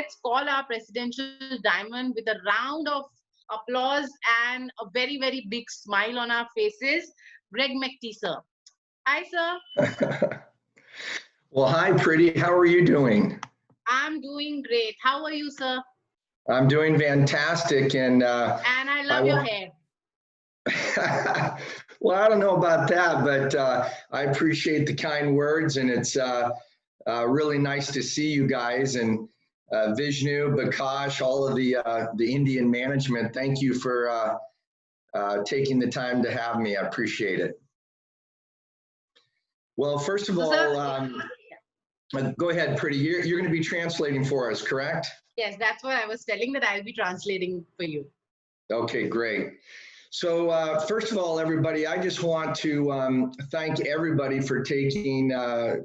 let's call our presidential diamond with a round of applause and a very, very big smile on our faces. Greg McTee, sir. Hi, sir. Well, hi, Pretty. How are you doing? I'm doing great. How are you, sir? I'm doing fantastic. And I love your hair. Well, I don't know about that, but I appreciate the kind words, and it's really nice to see you guys, and Vishnu, Bakash, all of the Indian management. Thank you for taking the time to have me. I appreciate it. Well, first of all, go ahead, Pretty. You're going to be translating for us, correct? Yes, that's what I was telling, that I'll be translating for you. Okay, great. So first of all, everybody, I just want to thank everybody for taking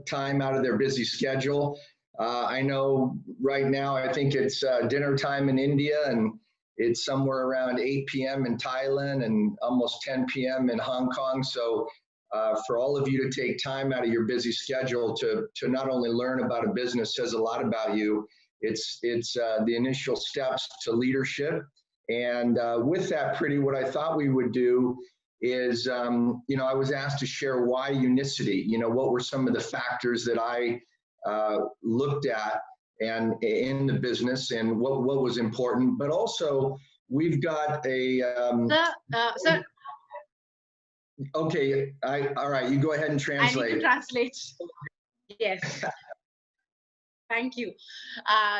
time out of their busy schedule. I know right now, I think it's dinner time in India, and it's somewhere around 8 p.m. in Thailand and almost 10 p.m. in Hong Kong. So for all of you to take time out of your busy schedule to not only learn about a business says a lot about you. It's the initial steps to leadership. And with that, Pretty, what I thought we would do is, I was asked to share why Unicity, what were some of the factors that I looked at and in the business, and what was important. But also, we've got a... Sir. Okay, all right, you go ahead and translate. I need to translate. Yes. Thank you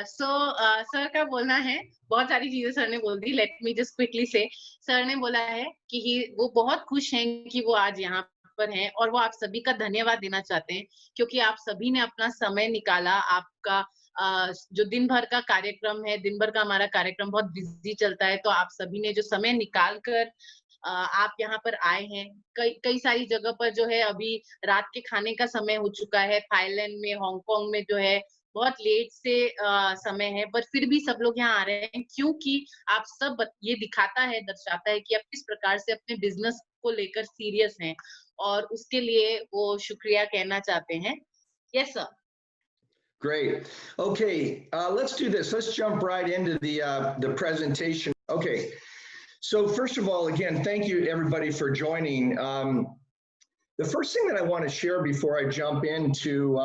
sir का बोलना है, बहुत सारी चीजें sir ने बोल दी. Let me just quickly से, sir ने बोला है कि वो बहुत खुश हैं कि वो आज यहाँ पर हैं, और वो आप सभी का धन्यवाद देना चाहते हैं क्योंकि आप सभी ने अपना समय निकाला. आपका जो दिन भर का कार्यक्रम है, दिन भर का हमारा कार्यक्रम बहुत बिजी चलता है, तो आप सभी ने जो समय निकाल कर आप यहाँ पर आए हैं. कई सारी जगह पर जो है अभी रात के खाने का समय हो चुका है. थाईलैंड में, हांगकांग में जो है बहुत लेट से समय है, पर फिर भी सब लोग यहाँ आ रहे हैं क्योंकि आप सब ये दिखाता है, दर्शाता है कि आप किस प्रकार से अपने बिजनेस को लेकर सीरियस हैं, और उसके लिए वो शुक्रिया कहना चाहते हैं. Yes sir. Great. Okay, let's do this. Let's jump right into the presentation. Okay. So first of all, again, thank you everybody for joining. The first thing that I want to share before I jump into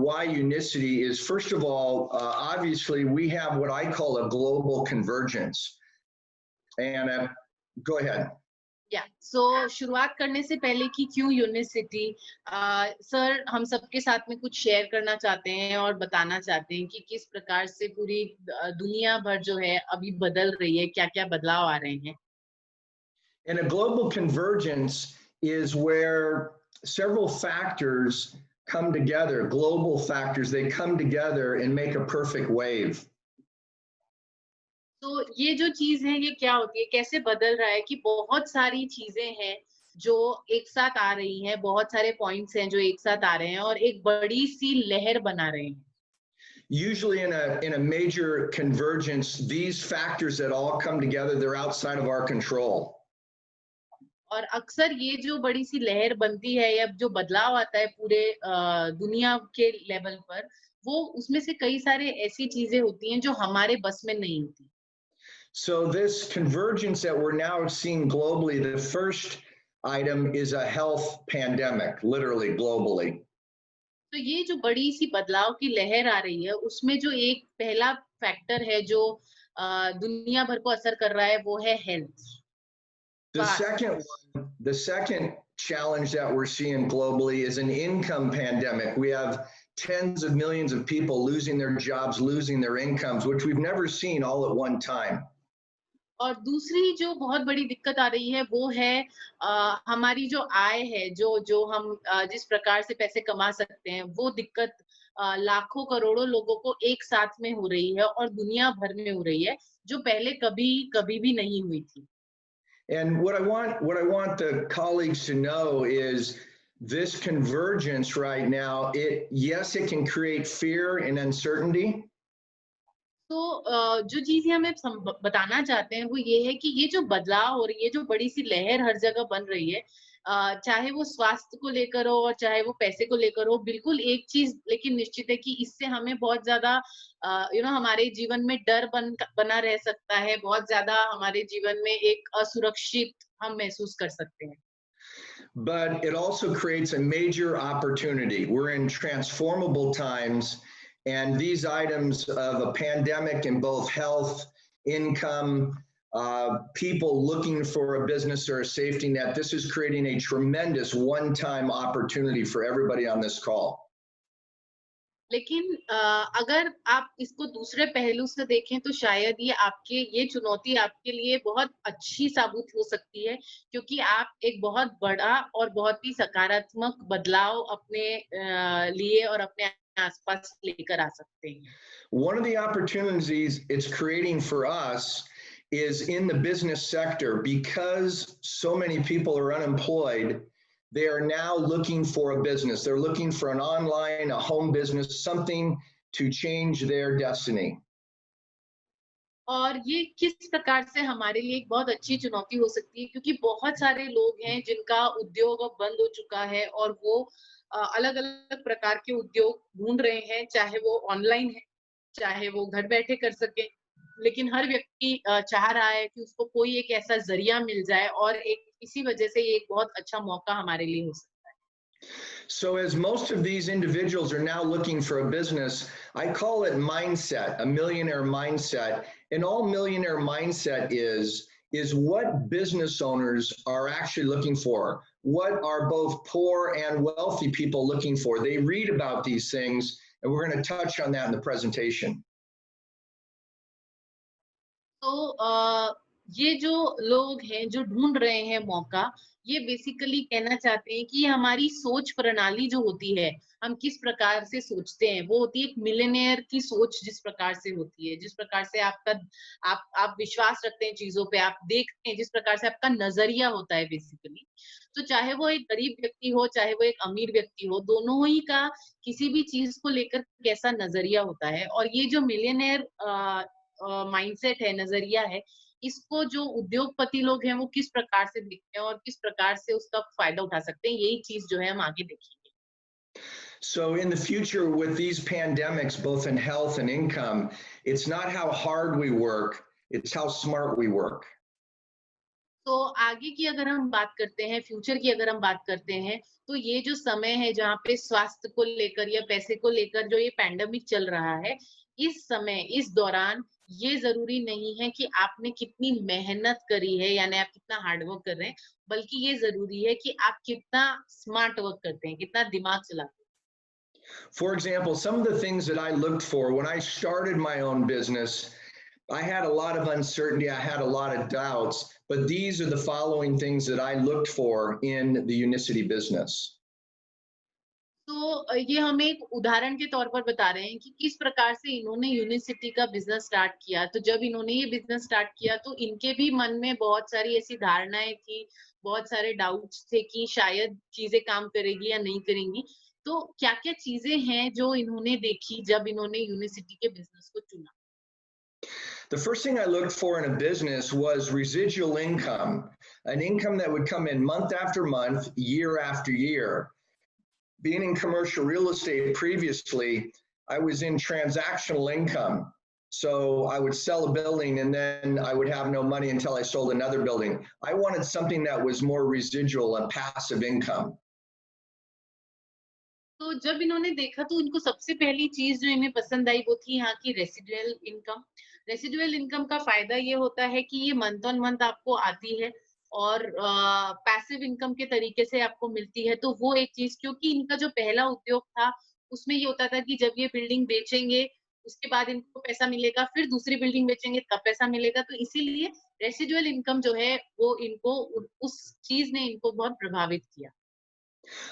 why Unicity is, first of all, obviously we have what I call a global convergence. And go ahead. Yeah. So शुरुआत करने से पहले कि क्यों unicity, sir हम सबके साथ में कुछ शेयर करना चाहते हैं और बताना चाहते हैं कि किस प्रकार से पूरी दुनिया भर जो है अभी बदल रही है, क्या क्या बदलाव आ रहे हैं. And a global convergence is where several factors come together, global factors, they come together and make a perfect wave. तो ये जो चीज है ये क्या होती है, कैसे बदल रहा है कि बहुत सारी चीजें हैं जो एक साथ आ रही हैं, बहुत सारे पॉइंट्स हैं जो एक साथ आ रहे हैं और एक बड़ी सी लहर बना रहे हैं. Usually in a major convergence, these factors that all come together, they're outside of our control. और अक्सर ये जो बड़ी सी लहर बनती है या जो बदलाव आता है पूरे दुनिया के लेवल पर, वो उसमें से कई सारे ऐसी चीजें होती हैं जो हमारे बस में नहीं होती. So this convergence that we're now seeing globally, the first item is a health pandemic, literally globally. तो ये जो बड़ी सी बदलाव की लहर आ रही है, उसमें जो एक पहला फैक्टर है जो दुनिया भर को असर कर रहा है, वो है health. The second challenge that we're seeing globally is an income pandemic. We have tens of millions of people losing their jobs, losing their incomes, which we've never seen all at one time. और दूसरी जो बहुत बड़ी दिक्कत आ रही है वो है हमारी जो आय है, जो हम जिस प्रकार से पैसे कमा सकते हैं, वो दिक्कत लाखों करोड़ों लोगों को एक साथ में हो रही है और दुनिया भर में हो रही है, जो पहले कभी भी नहीं हुई थी. And what I want the colleagues to know is this convergence right now, it can create fear and uncertainty. तो जो चीजें हमें बताना चाहते हैं वो ये है कि ये जो बदलाव और ये जो बड़ी सी लहर हर जगह बन रही है, चाहे वो स्वास्थ्य को लेकर हो और चाहे वो पैसे को लेकर हो, बिल्कुल एक चीज लेकिन निश्चित है कि इससे हमें बहुत ज्यादा हमारे जीवन में डर बना रह सकता है, बहुत ज्यादा हमारे जीवन में एक असुरक्षित हम महसूस कर सकते हैं। But it also creates a major opportunity. We're in transformable times, and these items of a pandemic in both health, income, people looking for a business or a safety net, this is creating a tremendous one-time opportunity for everybody on this call. लेकिन अगर आप इसको दूसरे पहलू से देखें तो शायद ये चुनौती आपके लिए बहुत अच्छी साबित हो सकती है, क्योंकि आप एक बहुत बड़ा और बहुत ही सकारात्मक बदलाव अपने लिए और अपने आसपास लेकर आ सकते हैं। One of the opportunities it's creating for us is in the business sector, because so many people are unemployed. They are now looking for a business. They're looking for an online, a home business, something to change their destiny. और ये किस प्रकार से हमारे लिए एक बहुत अच्छी चुनौती हो सकती है, क्योंकि बहुत सारे लोग हैं जिनका उद्योग अब बंद हो चुका है और वो अलग-अलग प्रकार के उद्योग ढूंढ रहे हैं, चाहे वो ऑनलाइन है, चाहे वो घर बैठे कर सके। लेकिन हर व्यक्ति चाह रहा है कि उसको कोई एक ऐसा ज़रिया मिल जाए और इसी वजह से ये एक बहुत अच्छा मौका हमारे लिए हो सकता है। So as most of these individuals are now looking for a business, I call it mindset, a millionaire mindset. And all millionaire mindset is what business owners are actually looking for. What are both poor and wealthy people looking for? They read about these things, and we're going to touch on that in the presentation. तो ये जो लोग हैं जो ढूंढ रहे हैं मौका, ये बेसिकली कहना चाहते हैं कि हमारी सोच प्रणाली जो होती है, हम किस प्रकार से सोचते हैं, वो होती है एक मिलियनेयर की सोच जिस प्रकार से होती है, जिस प्रकार से आप विश्वास रखते हैं चीजों पे, आप देखते हैं जिस प्रकार से आपका नजरिया होता है बेसिकली। तो चाहे वो एक गरीब व्यक्ति हो, चाहे वो एक अमीर व्यक्ति हो, दोनों ही का किसी भी चीज को लेकर कैसा नजरिया होता है, और ये जो मिलियनेयर माइंडसेट है, नजरिया है, इसको जो उद्योगपति लोग हैं वो किस प्रकार से देखते हैं और किस प्रकार से उसका फायदा उठा सकते हैं, यही चीज जो है हम आगे देखेंगे। So in the future with these pandemics, both in health and income, it's not how hard we work, it's how smart we work. तो आगे की अगर हम बात करते हैं, फ्यूचर की अगर हम बात करते हैं, तो ये जो समय है जहाँ पे स्वास्थ्य को लेकर या पैसे को लेकर जो ये पैंडेमिक चल रहा है, इस समय, इस दौरान ये ज़रूरी नहीं है कि आपने कितनी मेहनत करी है, यानी आप कितना हार्ड वर्क कर रहे हैं, बल्कि ये ज़रूरी है कि आप कितना स्मार्ट वर्क करते हैं, कितना दिमाग चलाते हैं। For example, some of the things that I looked for when I started my own business, I had a lot of uncertainty, I had a lot of doubts, but these are the following things that I looked for in the Unicity business. तो ये हम एक उदाहरण के तौर पर बता रहे हैं कि किस प्रकार से इन्होंने यूनिसिटी का बिजनेस स्टार्ट किया। तो जब इन्होंने ये बिजनेस स्टार्ट किया तो इनके भी मन में बहुत सारी ऐसी धारणाएं थी, बहुत सारे डाउट्स थे कि शायद चीजें काम करेगी या नहीं करेंगी। तो क्या-क्या चीजें हैं जो इन्होंने देखी जब इन्होंने यूनिसिटी के बिजनेस को चुना? The first thing I looked for in a business was residual income, an income that would come in month after month, year after year. Being in commercial real estate previously, I was in transactional income. So I would sell a building and then I would have no money until I sold another building. I wanted something that was more residual and passive income. तो जब इन्होंने देखा तो इनको सबसे पहली चीज जो इन्हें पसंद आई वो थी यहाँ की रेसिडुअल इनकम। रेसिडुअल इनकम का फायदा ये होता है कि ये मंथ ऑन मंथ आपको आती है और पैसिव इनकम के तरीके से आपको मिलती है। तो वो एक चीज, क्योंकि इनका जो पहला उद्योग था उसमें ये होता था कि जब ये बिल्डिंग बेचेंगे उसके बाद इनको पैसा मिलेगा, फिर दूसरी बिल्डिंग बेचेंगे तब पैसा मिलेगा। तो इसीलिए रेसिडुअल इनकम जो है वो इनको उस चीज ने इनको बहुत प्रभावित किया।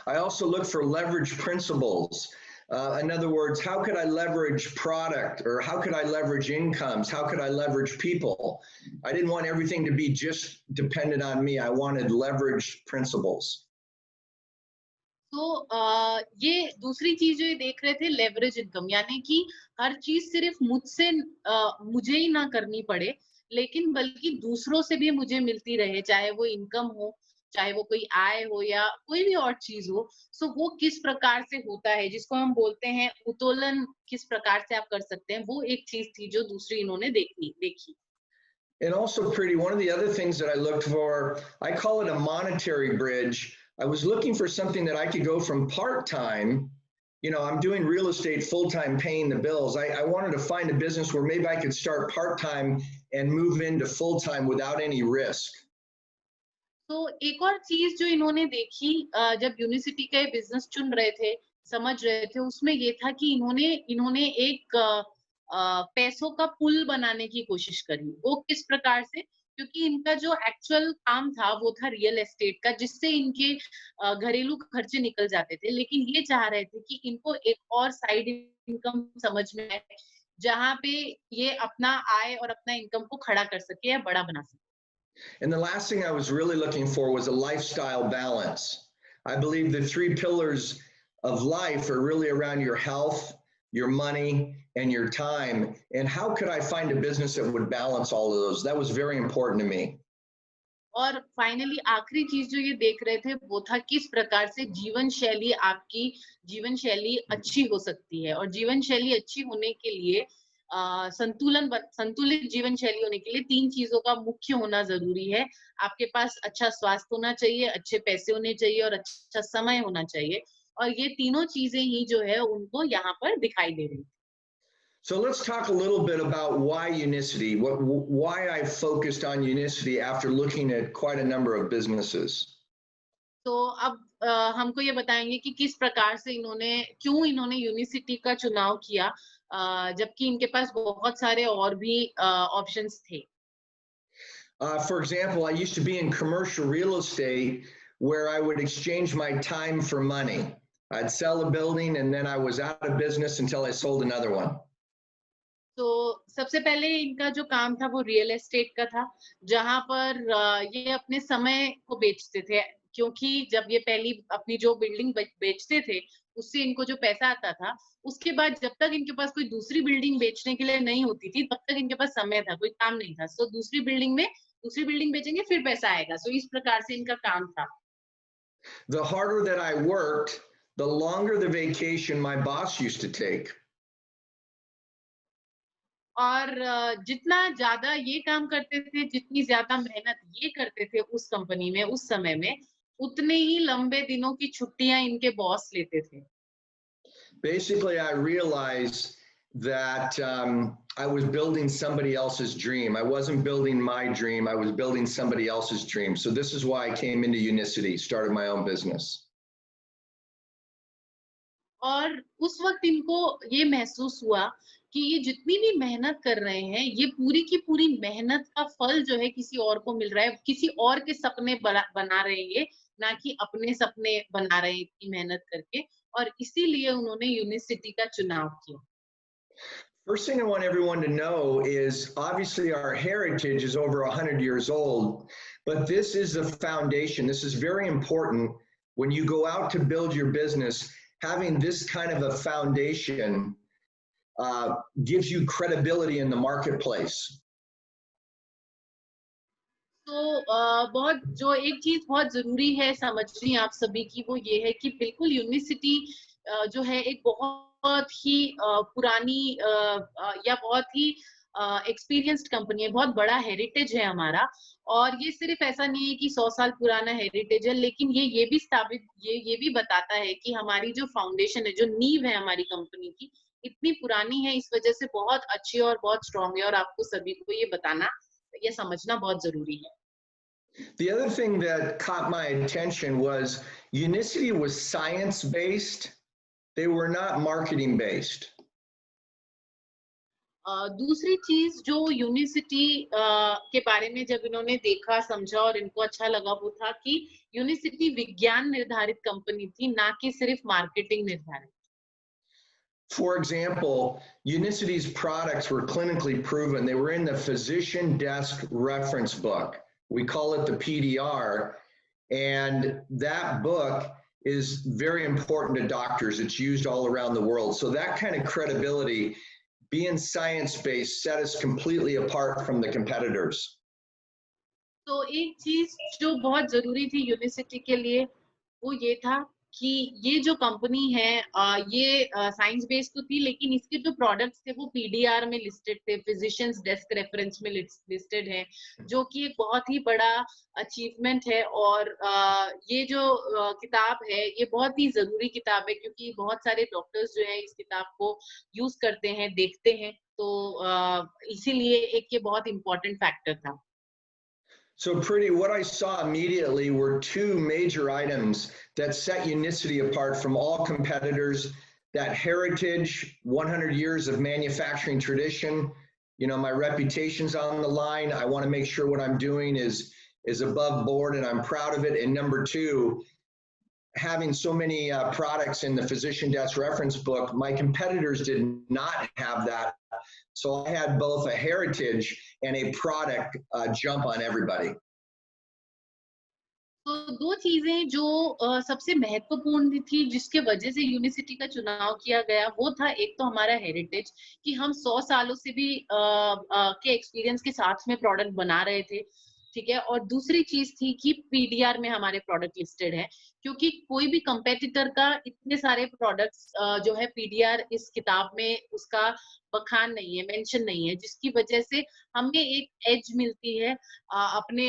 I also look for leverage principles. In other words, how could I leverage product, or how could I leverage incomes? How could I leverage people? I didn't want everything to be just dependent on me. I wanted leverage principles. तो ये दूसरी चीज जो ये देख रहे थे leverage income, यानी कि हर चीज सिर्फ मुझे ही ना करनी पड़े, लेकिन बल्कि दूसरों से भी मुझे मिलती रहे, चाहे वो इनकम हो, चाहे वो कोई आय हो या कोई भी और चीज हो, सो वो किस प्रकार से होता है, जिसको हम बोलते हैं उत्तोलन, किस प्रकार से आप कर सकते हैं, वो एक चीज थी जो दूसरी इन्होंने देखी। And also, Pretty, one of the other things that I looked for, I call it a monetary bridge. I was looking for something that I could go from part-time, I'm doing real estate full-time paying the bills. I wanted to find a business where maybe I could start part-time and move into full-time without any risk. तो एक और चीज जो इन्होंने देखी, जब university का business चुन रहे थे, समझ रहे थे, उसमें ये था कि इन्होंने इन्होंने एक पैसों का पुल बनाने की कोशिश करी। वो किस प्रकार से? क्योंकि इनका जो एक्चुअल काम था वो था रियल एस्टेट का, जिससे इनके घरेलू खर्चे निकल जाते थे। लेकिन ये चाह रहे थे कि इनको एक और साइड इनकम समझ में आए, जहाँ पे ये अपना आय और अपना इनकम को खड़ा कर सके या बड़ा बना सके। And the last thing I was really looking for was a lifestyle balance. I believe the three pillars of life are really around your health, your money, and your time. And how could I find a business that would balance all of those? That was very important to me. और finally आखिरी चीज जो ये देख रहे थे वो था किस प्रकार से जीवन शैली, आपकी जीवन शैली अच्छी हो सकती है। और जीवन शैली अच्छी होने के लिए संतुलित जीवन शैली होने के लिए 3 चीजों का मुख्य होना जरूरी है। आपके पास अच्छा स्वास्थ्य होना चाहिए, अच्छे पैसे होने चाहिए और अच्छा समय होना चाहिए। और ये तीनों चीजें ही जो है उनको यहाँ पर दिखाई दे रही। So let's talk a little bit about why Unicity, why I focused on Unicity after looking at quite a number of businesses. तो अब हमको ये बताएंगे कि किस प्रकार से क्यों इन्होंने यूनिसिटी का चुनाव किया, जबकि इनके पास बहुत सारे और भी ऑप्शंस थे। For example, I used to be in commercial real estate where I would exchange my time for money. I'd sell a building and then I was out of business until I sold another one. तो सबसे पहले इनका जो काम था वो real estate का था, जहां पर ये अपने समय को बेचते थे। क्योंकि जब ये पहली अपनी जो बिल्डिंग बेचते थे, उससे इनको जो पैसा आता था, उसके बाद जब तक इनके पास कोई दूसरी बिल्डिंग बेचने के लिए नहीं होती थी, तब तक इनके पास समय था, कोई काम नहीं था। तो दूसरी बिल्डिंग बेचेंगे, फिर पैसा आएगा। सो इस प्रकार से इनका काम था। The harder that I worked, the longer the vacation my boss used to take. और जितना ज्यादा ये काम करते थे, जितनी ज्यादा मेहनत ये करते थे उस कंपनी में, उस समय में, उतने ही लंबे दिनों की छुट्टियां इनके बॉस लेते थे। Basically, I realized that I was building somebody else's dream. I wasn't building my dream. I was building somebody else's dream. So this is why I came into Unicity, started my own business. और उस वक्त इनको ये महसूस हुआ कि ये जितनी भी मेहनत कर रहे हैं, ये पूरी की पूरी मेहनत का फल जो है किसी और को मिल रहा है, किसी और के सपने बना रहे हैं ये, ना कि अपने सपने बना रहे हैं इतनी मेहनत करके। और इसीलिए उन्होंने यूनिसिटी का चुनाव किया। First thing I want everyone to know is obviously our heritage is over 100 years old, but this is the foundation. This is very important. When you go out to build your business, having this kind of a foundation gives you credibility in the marketplace. तो एक चीज बहुत जरूरी है समझनी आप सभी की, वो ये है कि बिल्कुल यूनिसिटी जो है एक बहुत ही पुरानी या बहुत ही एक्सपीरियंस्ड कंपनी है, बहुत बड़ा हेरिटेज है हमारा। और ये सिर्फ ऐसा नहीं है कि 100 साल पुराना हेरिटेज है, लेकिन ये भी बताता है कि हमारी जो फाउंडेशन है, जो नींव है हमारी कंपनी की, इतनी पुरानी है, इस वजह से बहुत अच्छी और बहुत स्ट्रांग है। और आपको सभी को ये बताना, ये समझना बहुत जरूरी है। The other thing that caught my attention was Unicity was science-based. They were not marketing-based. दूसरी चीज जो यूनिसिटी के बारे में जब इन्होंने देखा, समझा और इनको अच्छा लगा, वो था कि यूनिसिटी विज्ञान निर्धारित कंपनी थी, ना कि सिर्फ मार्केटिंग निर्धारित। For example, Unicity's products were clinically proven. They were in the physician desk reference book. We call it the PDR. And that book is very important to doctors. It's used all around the world. So that kind of credibility, being science-based, set us completely apart from the competitors. तो एक चीज जो बहुत जरूरी थी university के लिए वो ये था कि ये जो कंपनी है ये साइंस बेस्ड तो थी, लेकिन इसके जो प्रोडक्ट्स थे वो पीडीआर में लिस्टेड थे, फिजिशियंस डेस्क रेफरेंस में लिस्टेड है, जो कि एक बहुत ही बड़ा अचीवमेंट है। और ये जो किताब है ये बहुत ही जरूरी किताब है, क्योंकि बहुत सारे डॉक्टर्स जो है इस किताब को यूज करते हैं, देखते हैं, तो इसीलिए एक ये बहुत इंपॉर्टेंट फैक्टर था। So pretty, what I saw immediately were two major items that set Unicity apart from all competitors. That heritage, 100 years of manufacturing tradition. You know, my reputation's on the line. I want to make sure what I'm doing is above board and I'm proud of it. And number two, having so many products in the physician desk reference book, my competitors did not have that. So I had both a heritage and a product jump on everybody. तो दो चीजें जो सबसे महत्वपूर्ण थी जिसके वजह से यूनिवर्सिटी का चुनाव किया गया, वो था एक तो हमारा हेरिटेज, कि हम 100 सालों से भी के एक्सपीरियंस के साथ में प्रोडक्ट बना रहे थे, ठीक है। और दूसरी चीज थी कि पीडीआर में हमारे प्रोडक्ट लिस्टेड है, क्योंकि कोई भी कंपेटिटर का इतने सारे प्रोडक्ट्स जो है पीडीआर इस किताब में उसका बखान नहीं है, मेंशन नहीं है, जिसकी वजह से हमें एक एज मिलती है अपने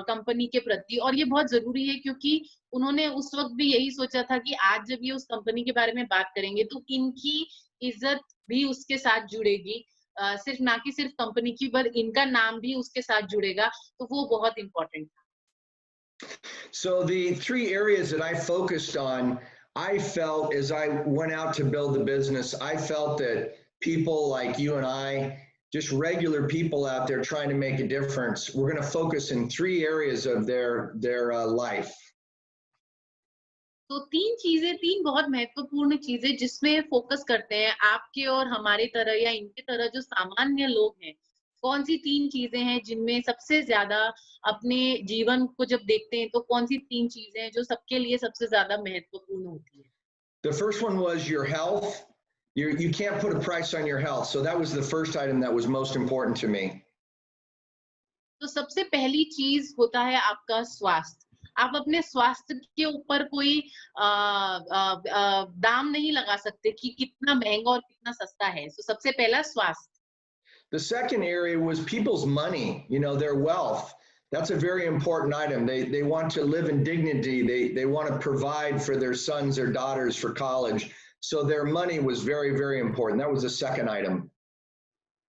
कंपनी के प्रति। और ये बहुत जरूरी है, क्योंकि उन्होंने उस वक्त भी यही सोचा था कि आज जब ये उस कंपनी के बारे में बात करेंगे तो इनकी इज्जत भी उसके साथ जुड़ेगी, सिर्फ ना कि सिर्फ कंपनी की, पर इनका नाम भी उसके साथ जुड़ेगा, तो वो बहुत इंपॉर्टेंट था। So the three areas that I focused on, I felt as I went out to build the business, I felt that people like you and I, just regular people out there trying to make a difference, we're going to focus in three areas of their life. तो तीन बहुत महत्वपूर्ण चीजें जिसमें focus करते हैं आपके और हमारे तरह या इनके तरह जो सामान्य लोग हैं। कौन सी तीन चीजें हैं जिनमें सबसे ज्यादा अपने जीवन को जब देखते हैं तो कौन सी तीन चीजें हैं जो सबके लिए सबसे ज्यादा महत्वपूर्ण होती है? The first one was your health. You can't put a price on your health. So that was the first item that was most important to me. तो सबसे पहली चीज होता है आपका स्वास्थ्य। आप अपने स्वास्थ्य के ऊपर कोई दाम नहीं लगा सकते कि कितना महंगा और कितना सस्ता है। तो सबसे पहला स्वास्थ्य। The second area was people's money, you know, their wealth. That's a very important item. They want to live in dignity. They want to provide for their sons or daughters for college. So their money was very, very important. That was the second item.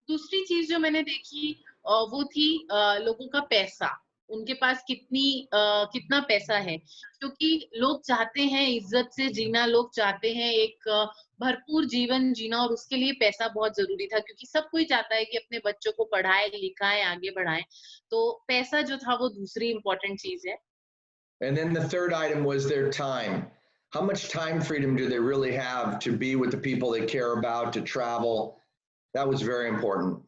दूसरी चीज जो मैंने देखी वो थी लोगों का पैसा। उनके पास कितना पैसा है, क्योंकि लोग चाहते हैं इज्जत से जीना, लोग चाहते हैं एक भरपूर जीवन जीना, और उसके लिए पैसा बहुत जरूरी था, क्योंकि सब कोई चाहता है कि अपने बच्चों को पढ़ाए लिखाए आगे बढ़ाए। तो पैसा जो था वो दूसरी इंपॉर्टेंट चीज है। And then the third item was their time. How much time freedom do they really have to be with the people they care about, to travel? That was very important.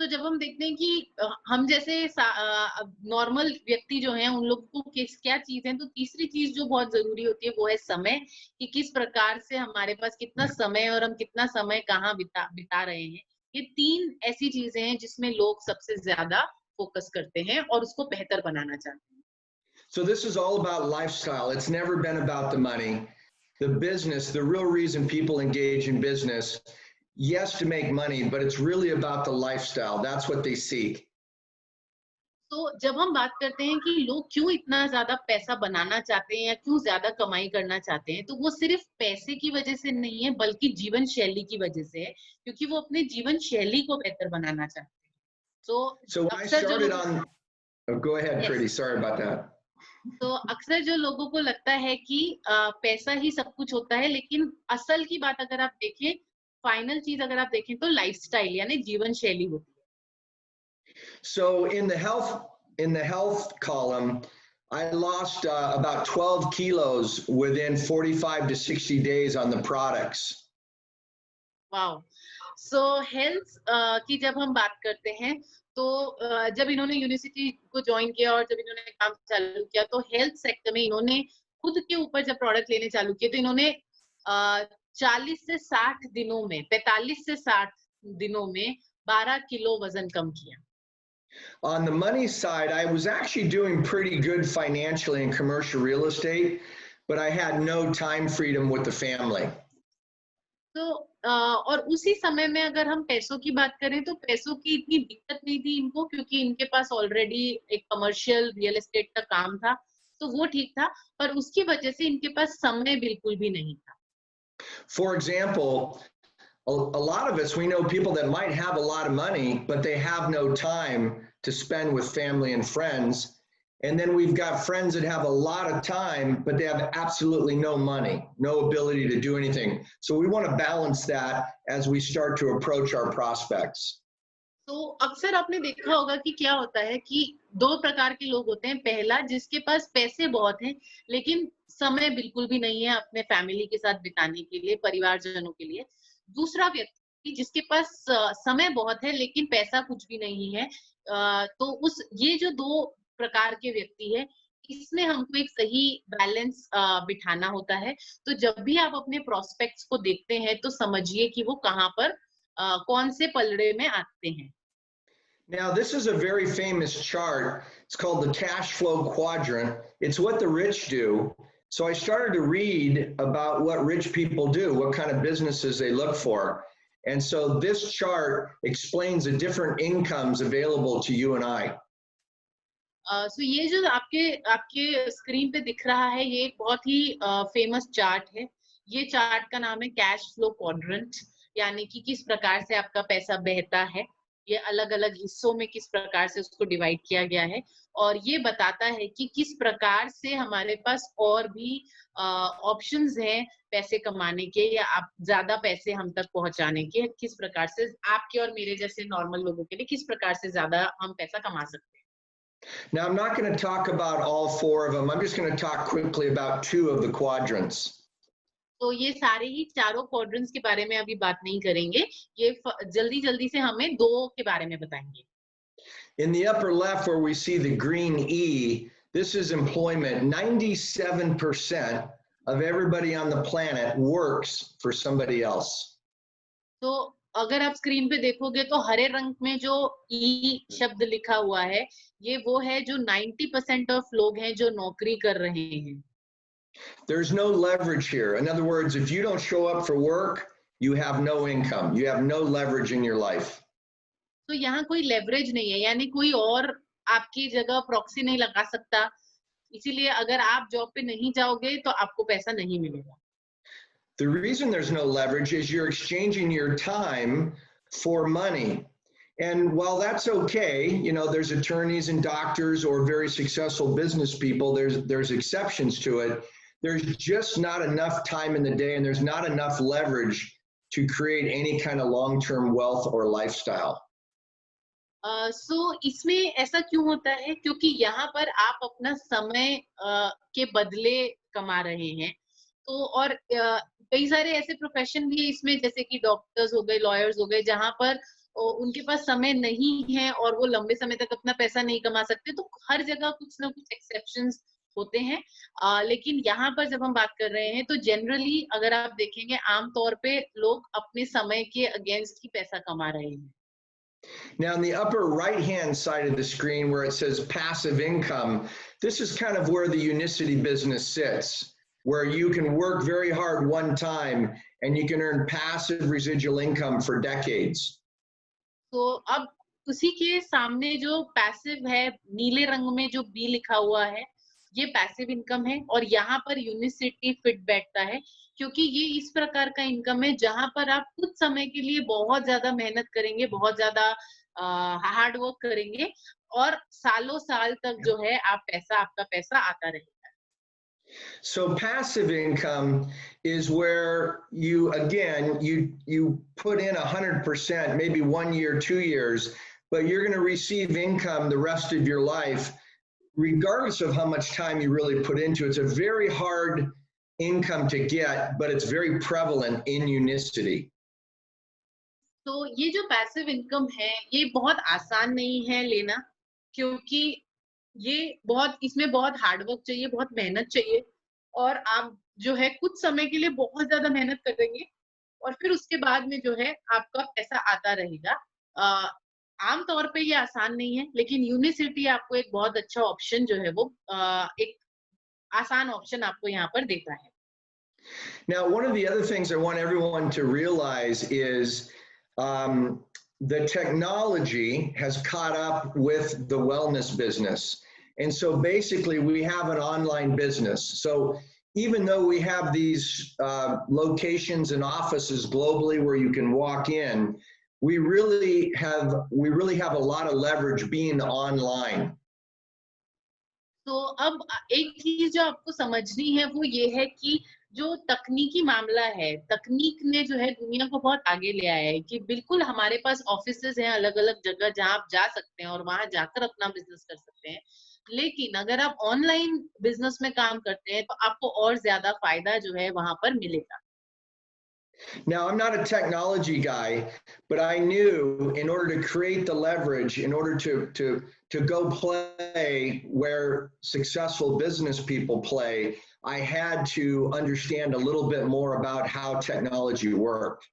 तो जब हम देखते हैं कि हम जैसे नॉर्मल व्यक्ति जो हैं उन लोगों को क्या चीज है, तो तीसरी चीज जो बहुत जरूरी होती है वो है समय, कि किस प्रकार से हमारे पास कितना समय और हम कितना समय कहाँ बिता रहे हैं। ये तीन ऐसी चीजें हैं जिसमें लोग सबसे ज्यादा फोकस करते हैं और उसको बेहतर बनाना चाहते हैं। So this is all about lifestyle. It's never been about the money. The business, the real reason people engage in business, yes, to make money, but it's really about the lifestyle. That's what they seek. तो जब हम बात करते हैं कि लोग क्यों इतना ज्यादा पैसा बनाना चाहते हैं या क्यों ज्यादा कमाई करना चाहते हैं, तो वो सिर्फ पैसे की वजह से नहीं है, बल्कि जीवन शैली की वजह से है, क्योंकि वो अपने जीवन शैली को बेहतर बनाना चाहते हैं। So when I started on, oh, go ahead, Pretty. Yes. Sorry about that. तो अक्सर जो लोगों को लगता है कि पैसा ही सब कुछ होता है, लेकिन असल की बात अगर आप देखें, फाइनल चीज अगर आप देखें तो लाइफस्टाइल यानी जीवन शैली होती है। So in the health column, I lost about 12 kilos within 45 to 60 days on the products. Wow. So health की जब हम बात करते हैं तो जब इन्होंने यूनिवर्सिटी को ज्वाइन किया और जब इन्होंने काम चालू किया, तो हेल्थ सेक्टर में इन्होंने खुद के ऊपर जब प्रोडक्ट लेने चालू किए तो इन्होंने 40 से 60 दिनों में 45 से 60 दिनों में 12 किलो वजन कम किया। On the money side, I was actually doing pretty good financially in commercial real estate, but I had no time freedom with the family. तो और उसी समय में अगर हम पैसों की बात करें तो पैसों की इतनी दिक्कत नहीं थी इनको, क्योंकि इनके पास ऑलरेडी एक कमर्शियल रियल एस्टेट का काम था, तो वो ठीक था। पर उसकी वजह से इनके पास समय बिल्कुल भी नहीं था। For example, a lot of us, we know people that might have a lot of money, but they have no time to spend with family and friends. And then we've got friends that have a lot of time, but they have absolutely no money, no ability to do anything. So we want to balance that as we start to approach our prospects. तो अक्सर आपने देखा होगा कि क्या होता है कि 2 प्रकार के लोग होते हैं। पहला, जिसके पास पैसे बहुत हैं, लेकिन समय बिल्कुल भी नहीं है अपने फैमिली के साथ बिताने के लिए, परिवारजनों के लिए। दूसरा व्यक्ति जिसके पास समय बहुत है, लेकिन पैसा कुछ भी नहीं है। तो ये जो 2 प्रकार के व्यक्ति हैं, इसमें हमको एक सही बैलेंस बिठाना होता है। तो जब भी आप अपने प्रोस्पेक्ट्स को देखते हैं, तो समझिए कि वो कहाँ पर कौन से पलड़े में आते हैं। Now, this is a very famous chart. It's called the cash flow quadrant. It's what the rich do. So I started to read about what rich people do, what kind of businesses they look for. And so this chart explains the different incomes available to you and I. सो ये जो आपके आपके screen पे दिख रहा है, ये एक बहुत ही फेमस चार्ट है। ये चार्ट का नाम है कैश फ्लो क्वाड्रेंट, यानी कि किस प्रकार से आपका पैसा बहता है। ये अलग-अलग हिस्सों में किस प्रकार से उसको डिवाइड किया गया है, और ये बताता है कि किस प्रकार से हमारे पास और भी ऑप्शंस हैं पैसे कमाने के, या आप ज़्यादा पैसे हम तक पहुँचाने के, किस प्रकार से आपके और मेरे जैसे नॉर्मल लोगों के लिए किस प्रकार से ज़्यादा हम पैसा कमा सकते हैं। Now, I'm not going to talk about all four of them. I'm just going to talk quickly about two of the quadrants. तो ये सारे ही चारों क्वाड्रेंट्स के बारे में अभी बात नहीं करेंगे। ये जल्दी-जल्दी से हमें 2 के बारे में बताएँगे। In the upper left, where we see the green E, this is employment. 97% of everybody on the planet works for somebody else. तो अगर आप स्क्रीन पे देखोगे तो हरे रंग में जो ई शब्द लिखा हुआ है, ये वो है जो 90% ऑफ लोग हैं जो नौकरी कर रहे हैं। There's no leverage here. In other words, if you don't show up for work, you have no income. You have no leverage in your life. तो यहाँ कोई लेवरेज नहीं है, यानी कोई और आपकी जगह प्रॉक्सी नहीं लगा सकता। इसीलिए अगर आप जॉब पे नहीं जाओगे तो आपको पैसा नहीं मिलेगा। The reason there's no leverage is you're exchanging your time for money. And while that's okay, you know, there's attorneys and doctors or very successful business people, there's exceptions to it. There's just not enough time in the day, and there's not enough leverage to create any kind of long-term wealth or lifestyle. सो इसमें ऐसा क्यों होता है? क्योंकि यहाँ पर आप अपना समय के बदले कमा रहे हैं। तो और कई सारे ऐसे प्रोफेशन भी है इसमें, जैसे कि डॉक्टर्स हो गए, लॉयर्स हो गए, जहाँ पर उनके पास समय नहीं है और वो लंबे समय तक अपना पैसा नहीं कमा सकते। तो हर जगह कुछ ना कुछ एक्सेप्शंस होते हैं। लेकिन यहाँ पर जब हम बात कर रहे हैं तो जनरली अगर आप देखेंगे, आम तौर पे लोग अपने समय के अगेंस्ट ही पैसा कमा रहे हैं। Now, in the upper right-hand side of the screen where it says passive income, this is kind of where the Unicity business sits, where you can work very hard one time and you can earn passive residual income for decades. तो अब उसी के सामने जो passive है, नीले रंग में जो बी लिखा हुआ है, ये पैसिव इनकम है, और यहाँ पर यूनिसिटी फिट बैठता है, क्योंकि ये इस प्रकार का इनकम है जहाँ पर आप कुछ समय के लिए बहुत ज्यादा मेहनत करेंगे, बहुत ज्यादा हार्ड वर्क करेंगे, और सालों साल तक जो है आपका पैसा आता रहेगा। So passive income is where you, again, you put in 100%, maybe 1 year, 2 years, but you're going to receive income the rest of your life, regardless of how much time you really put into it. It's a very hard income to get, but it's very prevalent in Unicity. तो ये जो passive income है, ये बहुत आसान नहीं है लेना, क्योंकि इसमें बहुत हार्ड वर्क चाहिए, बहुत मेहनत चाहिए, और आप जो है कुछ समय के लिए बहुत ज्यादा मेहनत करेंगे और फिर उसके बाद में जो है आपका पैसा आता रहेगा। आम तौर पे ये आसान नहीं है, लेकिन यूनिसिटी आपको एक बहुत अच्छा ऑप्शन जो है वो एक आसान ऑप्शन आपको यहाँ पर देता है। Now, one of the other things I want everyone to realize is the technology has caught up with the wellness business. And so basically, we have an online business. So even though we have these locations and offices globally where you can walk in, we really have a lot of leverage being online. तो अब एक चीज जो आपको समझनी है वो ये है कि जो तकनीकी मामला है, तकनीक ने जो है दुनिया को बहुत आगे ले आया है कि बिल्कुल हमारे पास ऑफिसेज हैं अलग-अलग जगह जहाँ आप जा सकते हैं और वहां जाकर अपना बिजनेस कर सकते हैं। लेकिन अगर आप ऑनलाइन बिजनेस में काम करते हैं तो आपको और ज्यादा फायदा जो है वहां पर मिलेगा। Now, I'm not a technology guy, but I knew in order to create the leverage, in order to go play where successful business people play, I had to understand a little bit more about how technology worked.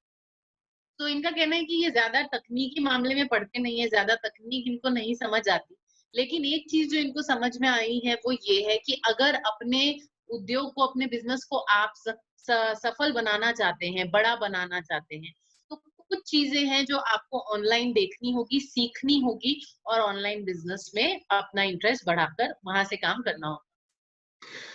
तो इनका कहना है कि ये ज्यादा तकनीकी मामले में पढ़ते नहीं है, ज्यादा तकनीक इनको नहीं समझ आती। लेकिन एक चीज जो इनको समझ में आई है वो ये है कि अगर अपने उद्योग को, अपने बिजनेस को आप सफल बनाना चाहते हैं, बड़ा बनाना चाहते हैं, तो कुछ चीजें हैं जो आपको ऑनलाइन देखनी होगी, सीखनी होगी और ऑनलाइन बिजनेस में अपना इंटरेस्ट बढ़ाकर वहां से काम करना होगा।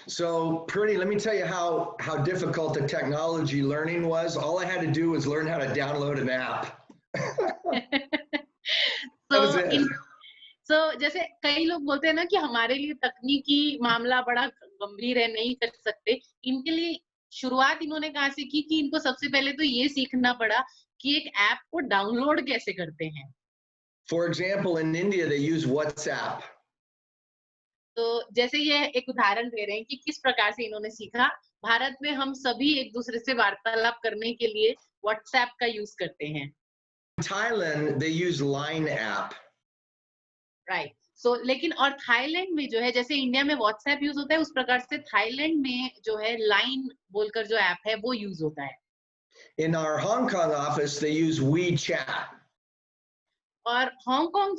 So, Purdy, let me tell you how difficult the technology learning was. All I had to do was learn how to download an app. That was तो it. जैसे कई लोग बोलते हैं ना कि हमारे लिए तकनीकी मामला बड़ा गंभीर है, नहीं कर सकते। इनके लिए शुरुआत इन्होंने कहाँ से की कि इनको सबसे पहले तो ये सीखना पड़ा कि एक ऐप को डाउनलोड कैसे करते हैं। For example, in India, they use WhatsApp. तो जैसे ये एक उदाहरण दे रहे हैं कि किस प्रकार से इन्होंने सीखा। भारत में हम सभी एक दूसरे से वार्तालाप करने के लिए व्हाट्सएप का यूज करते हैं। In Thailand, they use Line app. Right. लेकिन और थाईलैंड में जो है, जैसे इंडिया में व्हाट्सएप यूज होता है, उस प्रकार से थाईलैंड में जो है लाइन बोलकर जो ऐप है वो यूज होता है। In our Hong Kong office, they use WeChat. और हांगकांग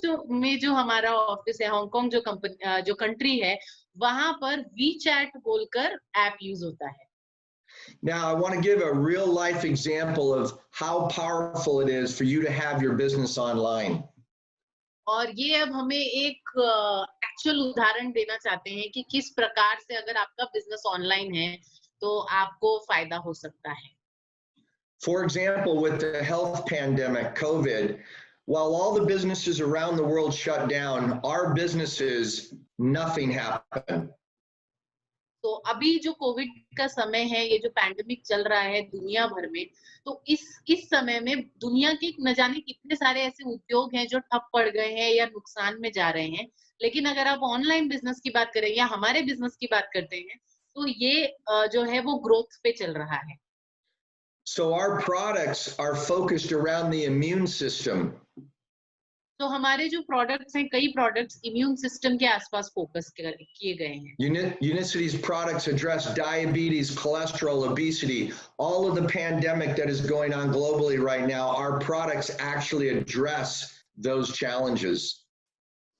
जो हमारा ऑफिस है, हांगकांग जो कंपनी जो कंट्री है, वहां पर वी चैट बोलकर ऐप यूज होता है। Now, I want to give a real life example of how powerful it is for you to have your business online. और ये अब हमें एक एक्चुअल उदाहरण देना चाहते हैं कि किस प्रकार से अगर आपका बिजनेस ऑनलाइन है तो आपको फायदा हो सकता है। For example, with the health pandemic, COVID, while all the businesses around the world shut down, our businesses, nothing happened. तो अभी जो कोविड का समय है, ये जो पैंडेमिक चल रहा है दुनिया भर में, तो इस समय में दुनिया के न जाने कितने सारे ऐसे उद्योग हैं जो ठप पड़ गए हैं या नुकसान में जा रहे हैं। लेकिन अगर आप ऑनलाइन बिजनेस की बात करें या हमारे बिजनेस की बात करते हैं, तो ये जो है वो ग्रोथ पे चल रहा है। So our products are focused around the immune system. तो हमारे जो प्रोडक्ट्स हैं, कई प्रोडक्ट्स इम्यून सिस्टम के आसपास फोकस किए गए हैं। Unicity's products address diabetes, cholesterol, obesity, all of the pandemic that is going on globally right now. Our products actually address those challenges.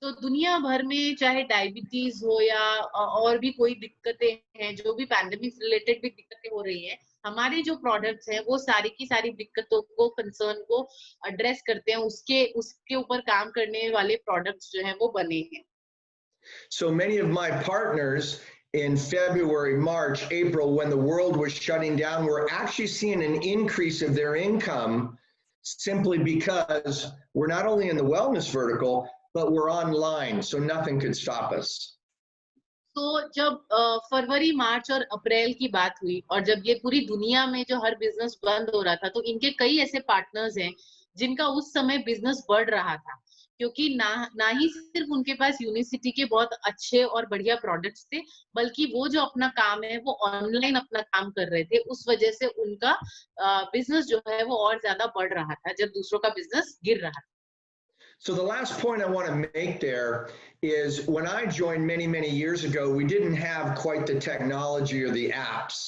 तो दुनिया भर में चाहे डायबिटीज हो या और भी कोई दिक्कतें हैं, जो भी पैंडेमिक रिलेटेड भी दिक्कतें हो रही हैं, हमारे जो प्रोडक्ट्स हैं वो सारी की सारी दिक्कतों को, कंसर्न को एड्रेस करते हैं। उसके ऊपर काम करने वाले प्रोडक्ट्स जो हैं वो बने हैं। So many of my partners in February, March, April, when the world was shutting down, were actually seeing an increase of their income simply because we're not only in the wellness vertical, but we're online, so nothing could stop us. तो जब फरवरी, मार्च और अप्रैल की बात हुई और जब ये पूरी दुनिया में जो हर बिजनेस बंद हो रहा था, तो इनके कई ऐसे पार्टनर्स हैं जिनका उस समय बिजनेस बढ़ रहा था, क्योंकि ना ही सिर्फ उनके पास यूनिसिटी के बहुत अच्छे और बढ़िया प्रोडक्ट्स थे, बल्कि वो जो अपना काम है वो ऑनलाइन अपना काम कर रहे थे। उस वजह से उनका बिजनेस जो है वो और ज्यादा बढ़ रहा था जब दूसरों का बिजनेस गिर रहा था। So the last point I want to make there is when I joined many, many years ago, we didn't have quite the technology or the apps.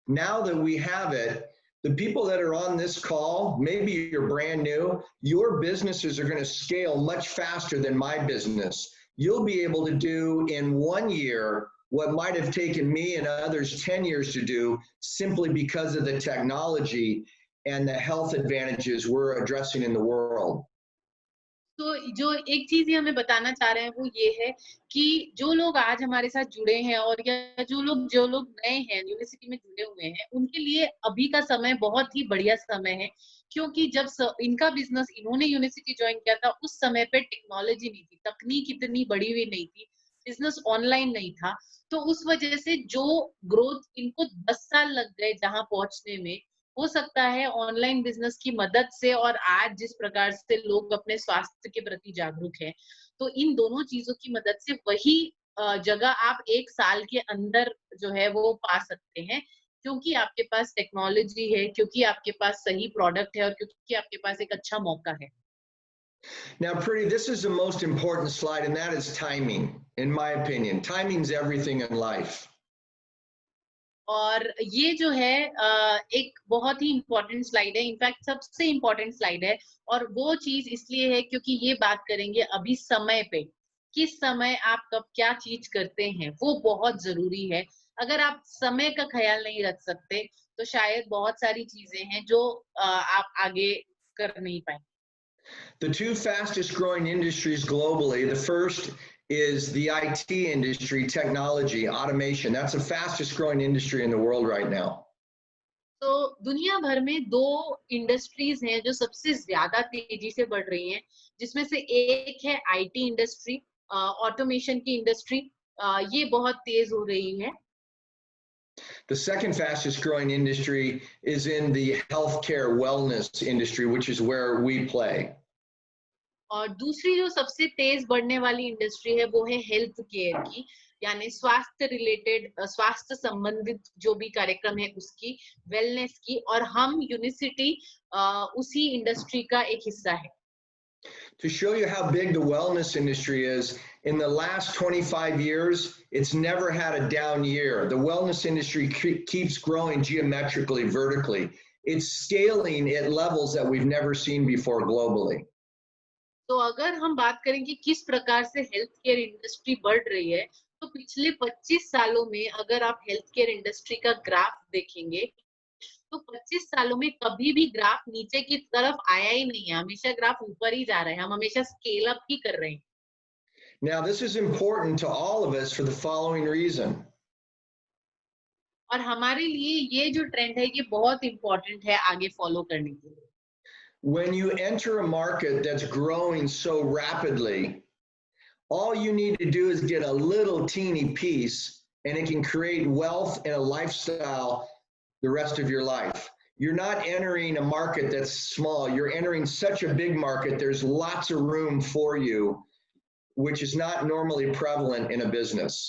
Now that we have it, The people that are on this call, maybe you're brand new, your businesses are going to scale much faster than my business. You'll be able to do in 1 year what might have taken me and others 10 years to do simply because of the technology and the health advantages we're addressing in the world. तो जो एक चीज़ ये हमें बताना चाह रहे हैं वो ये है कि जो लोग आज हमारे साथ जुड़े हैं और या जो लोग नए हैं यूनिवर्सिटी में जुड़े हुए हैं, उनके लिए अभी का समय बहुत ही बढ़िया समय है। क्योंकि जब इनका बिजनेस इन्होंने यूनिवर्सिटी ज्वाइन किया था, उस समय पे टेक्नोलॉजी नहीं थी, तकनीक इतनी बढ़ी हुई नहीं थी, बिजनेस ऑनलाइन नहीं था। तो उस वजह से जो ग्रोथ इनको 10 साल लग गए जहां पहुंचने में, हो सकता है ऑनलाइन बिजनेस की मदद से और आज जिस प्रकार से लोग अपने स्वास्थ्य के प्रति जागरूक हैं, तो इन दोनों चीजों की मदद से वही जगह आप 1 साल के अंदर जो है वो पा सकते हैं, क्योंकि आपके पास टेक्नोलॉजी है, क्योंकि आपके पास सही प्रोडक्ट है और क्योंकि आपके पास एक अच्छा मौका है। Now, Pretty, this is the most important slide, and that is timing, in my opinion. Timing's everything in life. और ये जो है एक बहुत ही इम्पोर्टेंट स्लाइड है, इनफैक्ट सबसे इम्पोर्टेंट स्लाइड है। और वो चीज इसलिए है क्योंकि ये बात करेंगे अभी समय पे, किस समय आप कब क्या चीज करते हैं, वो बहुत जरूरी है। अगर आप समय का ख्याल नहीं रख सकते तो शायद बहुत सारी चीजें हैं जो आप आगे कर नहीं पाएंगे। The two fastest growing industries globally, the first is the IT industry, technology, automation. That's the fastest growing industry in the world right now. तो दुनिया भर में 2 इंडस्ट्रीज हैं जो सबसे ज्यादा तेजी से बढ़ रही हैं, जिसमें से एक है आईटी इंडस्ट्री, ऑटोमेशन की इंडस्ट्री, ये बहुत तेज हो रही है। The second fastest growing industry is in the healthcare wellness industry, which is where we play. और दूसरी जो सबसे तेज बढ़ने वाली इंडस्ट्री है वो है हेल्थ केयर की, यानी स्वास्थ्य रिलेटेड, स्वास्थ्य संबंधित जो भी कार्यक्रम है उसकी, वेलनेस की, और हम यूनिवर्सिटी उसी इंडस्ट्री का एक हिस्सा है। To show you how big the wellness industry is, in the last 25 years, it's never had a down year. The wellness industry keeps growing geometrically, vertically. It's scaling at levels that we've never seen before globally. तो अगर हम बात करें कि किस प्रकार से health care industry बढ़ रही है, तो पिछले 25 सालों में अगर आप हेल्थ केयर इंडस्ट्री का ग्राफ देखेंगे, तो 25 सालों में कभी भी ग्राफ नीचे की तरफ आया ही नहीं है, हमेशा ग्राफ ऊपर ही जा रहे हैं, हम हमेशा स्केल अप ही कर रहे हैं। Now, this is important to all of us for the following reason. और हमारे लिए ये जो ट्रेंड है ये बहुत इंपॉर्टेंट है आगे फॉलो करने के लिए। When you enter a market that's growing so rapidly, all you need to do is get a little teeny piece and it can create wealth and a lifestyle the rest of your life. You're not entering a market that's small. You're entering such a big market. There's lots of room for you, which is not normally prevalent in a business.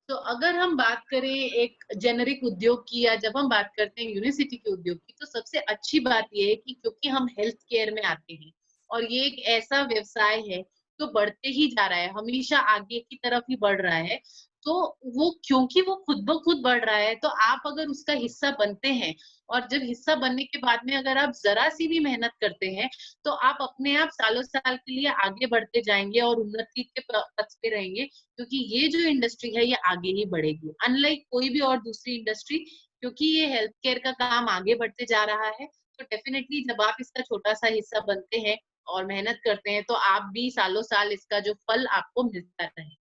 तो अगर हम बात करें एक generic उद्योग की, या जब हम बात करते हैं यूनिवर्सिटी के उद्योग की, तो सबसे अच्छी बात ये है कि क्योंकि हम हेल्थ केयर में आते हैं और ये एक ऐसा व्यवसाय है तो बढ़ते ही जा रहा है, हमेशा आगे की तरफ ही बढ़ रहा है। तो वो क्योंकि वो खुद ब खुद बढ़ रहा है, तो आप अगर उसका हिस्सा बनते हैं और जब हिस्सा बनने के बाद में अगर आप जरा सी भी मेहनत करते हैं, तो आप अपने आप सालों साल के लिए आगे बढ़ते जाएंगे और उन्नति के पथ पे रहेंगे, क्योंकि ये जो इंडस्ट्री है ये आगे ही बढ़ेगी, अनलाइक कोई भी और दूसरी इंडस्ट्री। क्योंकि ये हेल्थ केयर का काम आगे बढ़ते जा रहा है, तो डेफिनेटली जब आप इसका छोटा सा हिस्सा बनते हैं और मेहनत करते हैं, तो आप भी सालों साल इसका जो फल आपको मिलता रहे।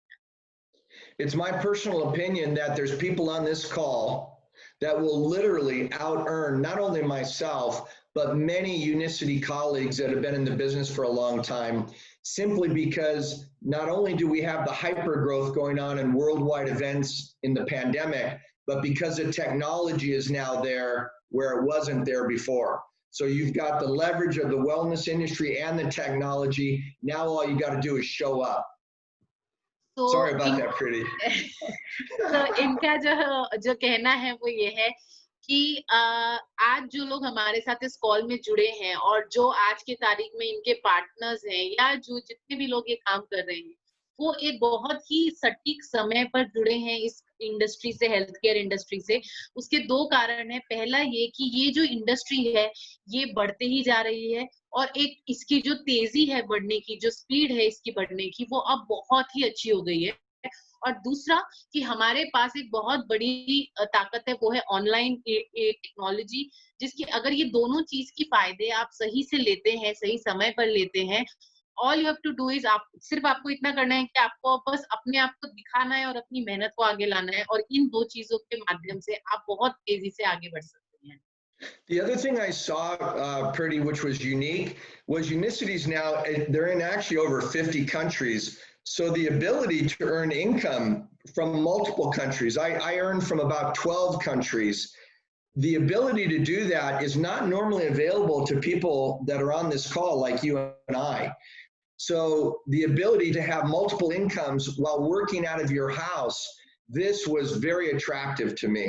It's my personal opinion that there's people on this call that will literally out earn not only myself, but many Unicity colleagues that have been in the business for a long time, simply because not only do we have the hyper growth going on in worldwide events in the pandemic, but because the technology is now there where it wasn't there before. So you've got the leverage of the wellness industry and the technology. Now all you got to do is show up. तो Sorry about that, Pretty. तो इनका जो कहना है वो ये है कि आज जो लोग हमारे साथ इस कॉल में जुड़े हैं और जो आज की तारीख में इनके पार्टनर्स हैं या जो जितने भी लोग ये काम कर रहे हैं, वो एक बहुत ही सटीक समय पर जुड़े हैं इस इंडस्ट्री से, हेल्थ केयर इंडस्ट्री से। उसके 2 कारण हैं। पहला ये कि ये जो इंडस्ट्री है, ये बढ़ते ही जा रही है और एक इसकी जो तेज़ी है बढ़ने की, जो स्पीड है इसकी बढ़ने की, वो अब बहुत ही अच्छी हो गई है। और दूसरा कि हमारे पास एक बहुत बड़ी ताकत है, वो है ऑनलाइन टेक्नोलॉजी, जिसकी अगर ये दोनों चीज़ की फ़ायदे आप सही से लेते हैं, सही समय पर लेते हैं, all you have to do is आप सिर्फ आपको इतना करना है कि आपको बस अपने आप को दिखाना है और अपनी मेहनत को आगे लाना है और इन 2 चीज़ों के माध्यम से आप बहुत तेज़ी से आगे बढ़ सकते हैं। The other thing I saw, Purdy, which was unique, was Unicity's now, they're in actually over 50 countries. So the ability to earn income from multiple countries, I earn from about 12 countries. The ability to do that is not normally available to people that are on this call like you and I. So the ability to have multiple incomes while working out of your house, this was very attractive to me.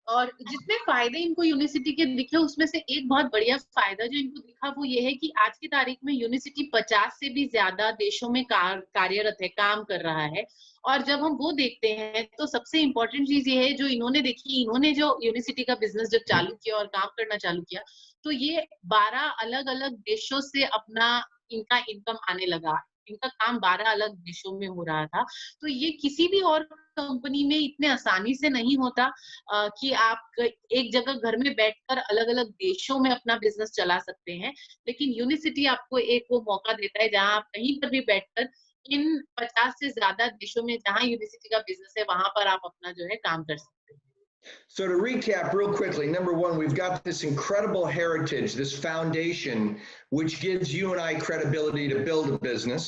और जितने फ़ायदे इनको unicity के दिखे उसमें से एक बहुत बढ़िया फ़ायदा जो इनको दिखा वो ये है कि आज की तारीख में यूनिसिटी 50 से भी ज़्यादा देशों में कार्यरत है, काम कर रहा है। और जब हम वो देखते हैं तो सबसे इम्पोर्टेंट चीज़ ये है जो इन्होंने देखी, इन्होंने जो यूनिसिटी का बिज़नेस जब चालू किया और काम करना चालू किया, तो ये 12 अलग-अलग देशों से अपना इनका इनकम आने लगा। इनका काम 12 अलग देशों में हो रहा था। तो ये किसी भी और कंपनी में इतने आसानी से नहीं होता कि आप एक जगह घर में बैठकर अलग-अलग देशों में अपना बिज़नेस चला सकते हैं। लेकिन यूनिसिटी आपको एक वो मौका देता है जहाँ आप कहीं पर भी बैठकर इन 50 से ज़्यादा देशों में जहाँ यूनिसिटी का बिज़नेस है, वहाँ पर आप अपना जो है काम कर सकते हैं। So to recap real quickly, number one, we've got this incredible heritage, this foundation, which gives you and I credibility to build a business.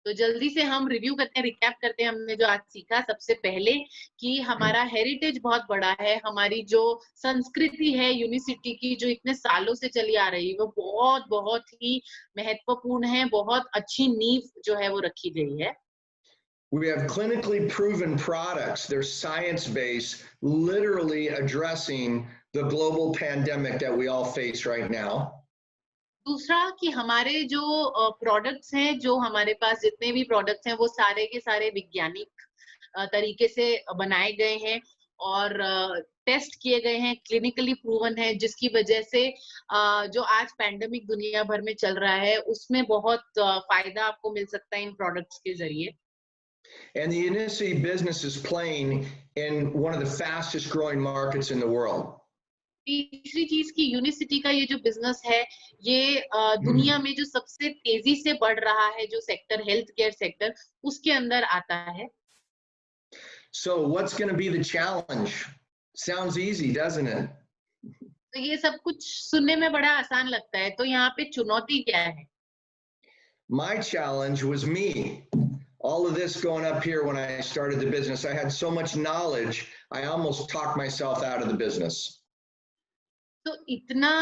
तो जल्दी से हम रिव्यू करते हैं, रिकैप करते हैं हमने जो आज सीखा। सबसे पहले कि हमारा हेरिटेज बहुत बड़ा है, हमारी जो संस्कृति है यूनिसिटी की जो इतने सालों से चली आ रही है, वो बहुत-बहुत ही महत्वपूर्ण है, बहुत अच्छी नींव जो है वो रखी गई है। We have clinically proven products. They're science-based, literally addressing the global pandemic that we all face right now. दूसरा कि हमारे जो प्रोडक्ट्स हैं, जो हमारे पास जितने भी प्रोडक्ट्स हैं, वो सारे के सारे वैज्ञानिक तरीके से बनाए गए हैं और टेस्ट किए गए हैं, क्लिनिकली प्रूवन है, जिसकी वजह से जो आज पैंडेमिक दुनिया भर में चल रहा है, उसमें बहुत फ़ायदा आपको मिल सकता है इन प्रोडक्ट्स के ज़रिए। And the Unicity business is playing in one of the fastest growing markets in the world. तीसरी चीज़ कि यूनिसिटी का ये जो बिज़नेस है, ये दुनिया में जो सबसे तेज़ी से बढ़ रहा है, जो सेक्टर हेल्थ केयर सेक्टर, उसके अंदर आता है। So what's going to be the challenge? Sounds easy, doesn't it? तो ये सब कुछ सुनने में बड़ा आसान लगता है, तो यहाँ पे चुनौती क्या है? My challenge was me. All of this going up here when I started the business, I had so much knowledge, I almost talked myself out of the business. तो इतना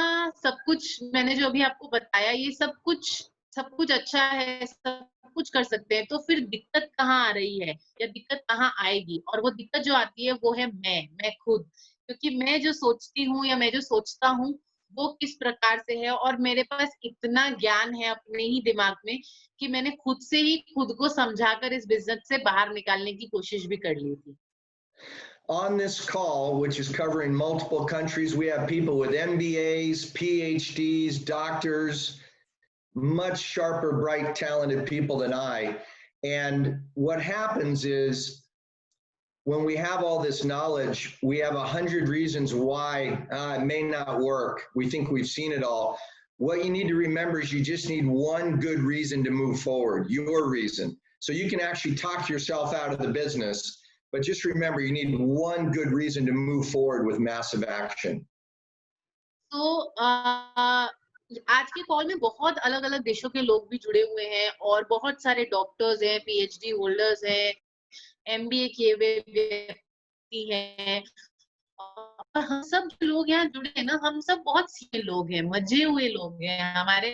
सब कुछ मैंने जो अभी आपको बताया, ये सब कुछ अच्छा है, सब कुछ कर सकते हैं, तो फिर दिक्कत कहाँ आ रही है या दिक्कत कहाँ आएगी? और वो दिक्कत जो आती है वो है मैं खुद। क्योंकि मैं जो सोचती हूँ या मैं जो सोचता हूँ, वो किस प्रकार से है और मेरे पास इतना ज्ञान है अपने ही दिमाग में कि मैंने खुद से ही खुद को समझाकर इस बिज़नेस से बाहर निकालने की कोशिश भी कर ली थी। On this call, which is covering multiple countries, we have people with MBAs, PhDs, doctors, much sharper, bright, talented people than I. And what happens is when we have all this knowledge, we have 100 reasons why it may not work. We think we've seen it all. What you need to remember is you just need one good reason to move forward, your reason. So you can actually talk yourself out of the business, but just remember you need one good reason to move forward with massive action. तो आज के call में बहुत अलग-अलग देशों के लोग भी जुड़े हुए हैं और बहुत सारे डॉक्टर्स हैं, पीएचडी होल्डर्स हैं, एमबीए किए हुए व्यक्ति हैं और हम सब जो लोग यहाँ जुड़े हैं ना, हम सब बहुत सीखे लोग हैं, मजे हुए लोग हैं। हमारी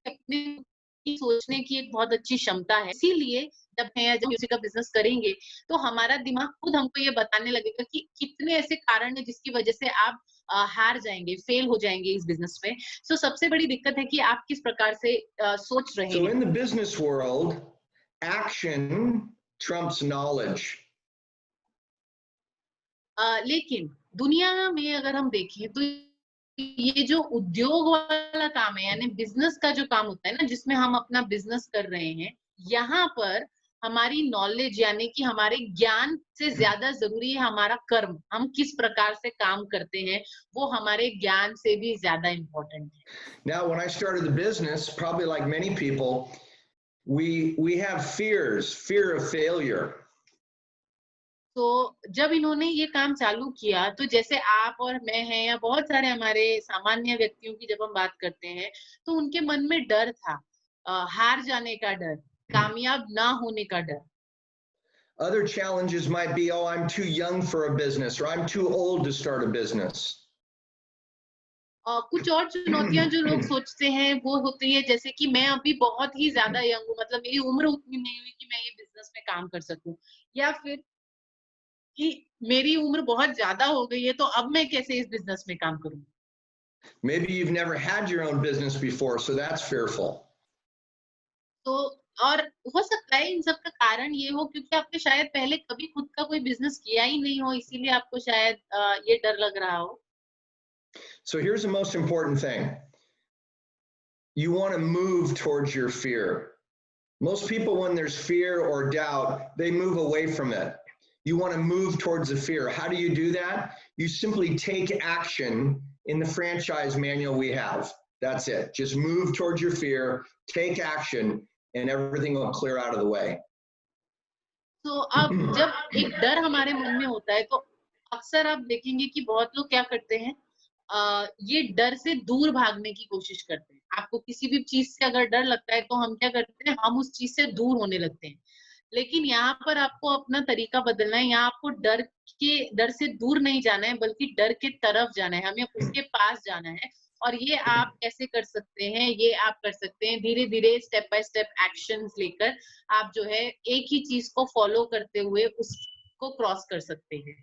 अपनी सोचने की एक बहुत अच्छी क्षमता है। इसीलिए जब किसी का बिज़नेस करेंगे, तो हमारा दिमाग खुद हमको ये बताने लगेगा कि कितने ऐसे कारण हैं जिसकी वजह से आप हार जाएंगे, फेल हो जाएंगे इस बिजनेस में। सो सबसे बड़ी दिक्कत है कि आप किस प्रकार से सोच रहे So हैं। in the business world, action trumps knowledge. लेकिन दुनिया में अगर हम देखें तो ये जो उद्योग वाला काम है, यानी बिजनेस का जो काम होता है ना, जिसमें हम अपना बिजनेस कर रहे हैं, यहाँ पर हमारी नॉलेज यानी कि हमारे ज्ञान से ज्यादा जरूरी है हमारा कर्म। हम किस प्रकार से काम करते हैं वो हमारे ज्ञान से भी ज्यादा इम्पोर्टेंट है। Now, when I started the business, probably like many people, we have fears, fear of failure. तो जब इन्होंने ये काम चालू किया तो जैसे आप और मैं हैं या बहुत सारे हमारे सामान्य व्यक्तियों की जब हम बात करते हैं तो उनके मन में डर था, हार जाने का डर, कामयाब ना होने का डर। Other challenges might be, oh, I'm too young for a business, or I'm too old to start a business. कुछ और चुनौतियां जो लोग सोचते हैं वो होती है जैसे कि मैं अभी बहुत ही ज्यादा यंग हूँ, मतलब मेरी उम्र उतनी नहीं हुई कि मैं ये बिजनेस में काम कर सकूं, या फिर कि मेरी उम्र बहुत ज्यादा हो गई है तो अब मैं कैसे इस बिजनेस में काम करूं। Maybe you've never had your own business before, so that's fearful. तो और हो सकता है इन सब का कारण ये हो क्योंकि आपने शायद पहले कभी खुद का कोई बिजनेस किया ही नहीं हो, इसीलिए आपको शायद ये डर लग रहा हो। So here's the most important thing. You want to move towards your fear. Most people, when there's fear or doubt, they move away from it. You want to move towards the fear. How do you do that? You simply take action in the franchise manual we have. That's it. Just move towards your fear, take action, and everything will clear out of the way. तो अब जब एक डर हमारे मन में होता है तो अक्सर आप देखेंगे कि बहुत लोग क्या करते हैं, ये डर से दूर भागने की कोशिश करते हैं। आपको किसी भी चीज से अगर डर लगता है तो हम क्या करते हैं, हम उस चीज से दूर होने लगते हैं। लेकिन यहाँ पर आपको अपना तरीका बदलना है, यहाँ आपको डर से दूर नहीं जाना है बल्कि डर के तरफ जाना है, हमें उसके पास जाना है। और ये आप कैसे कर सकते हैं, ये आप कर सकते हैं धीरे धीरे स्टेप बाय स्टेप एक्शंस लेकर। आप जो है एक ही चीज को फॉलो करते हुए उसको क्रॉस कर सकते हैं।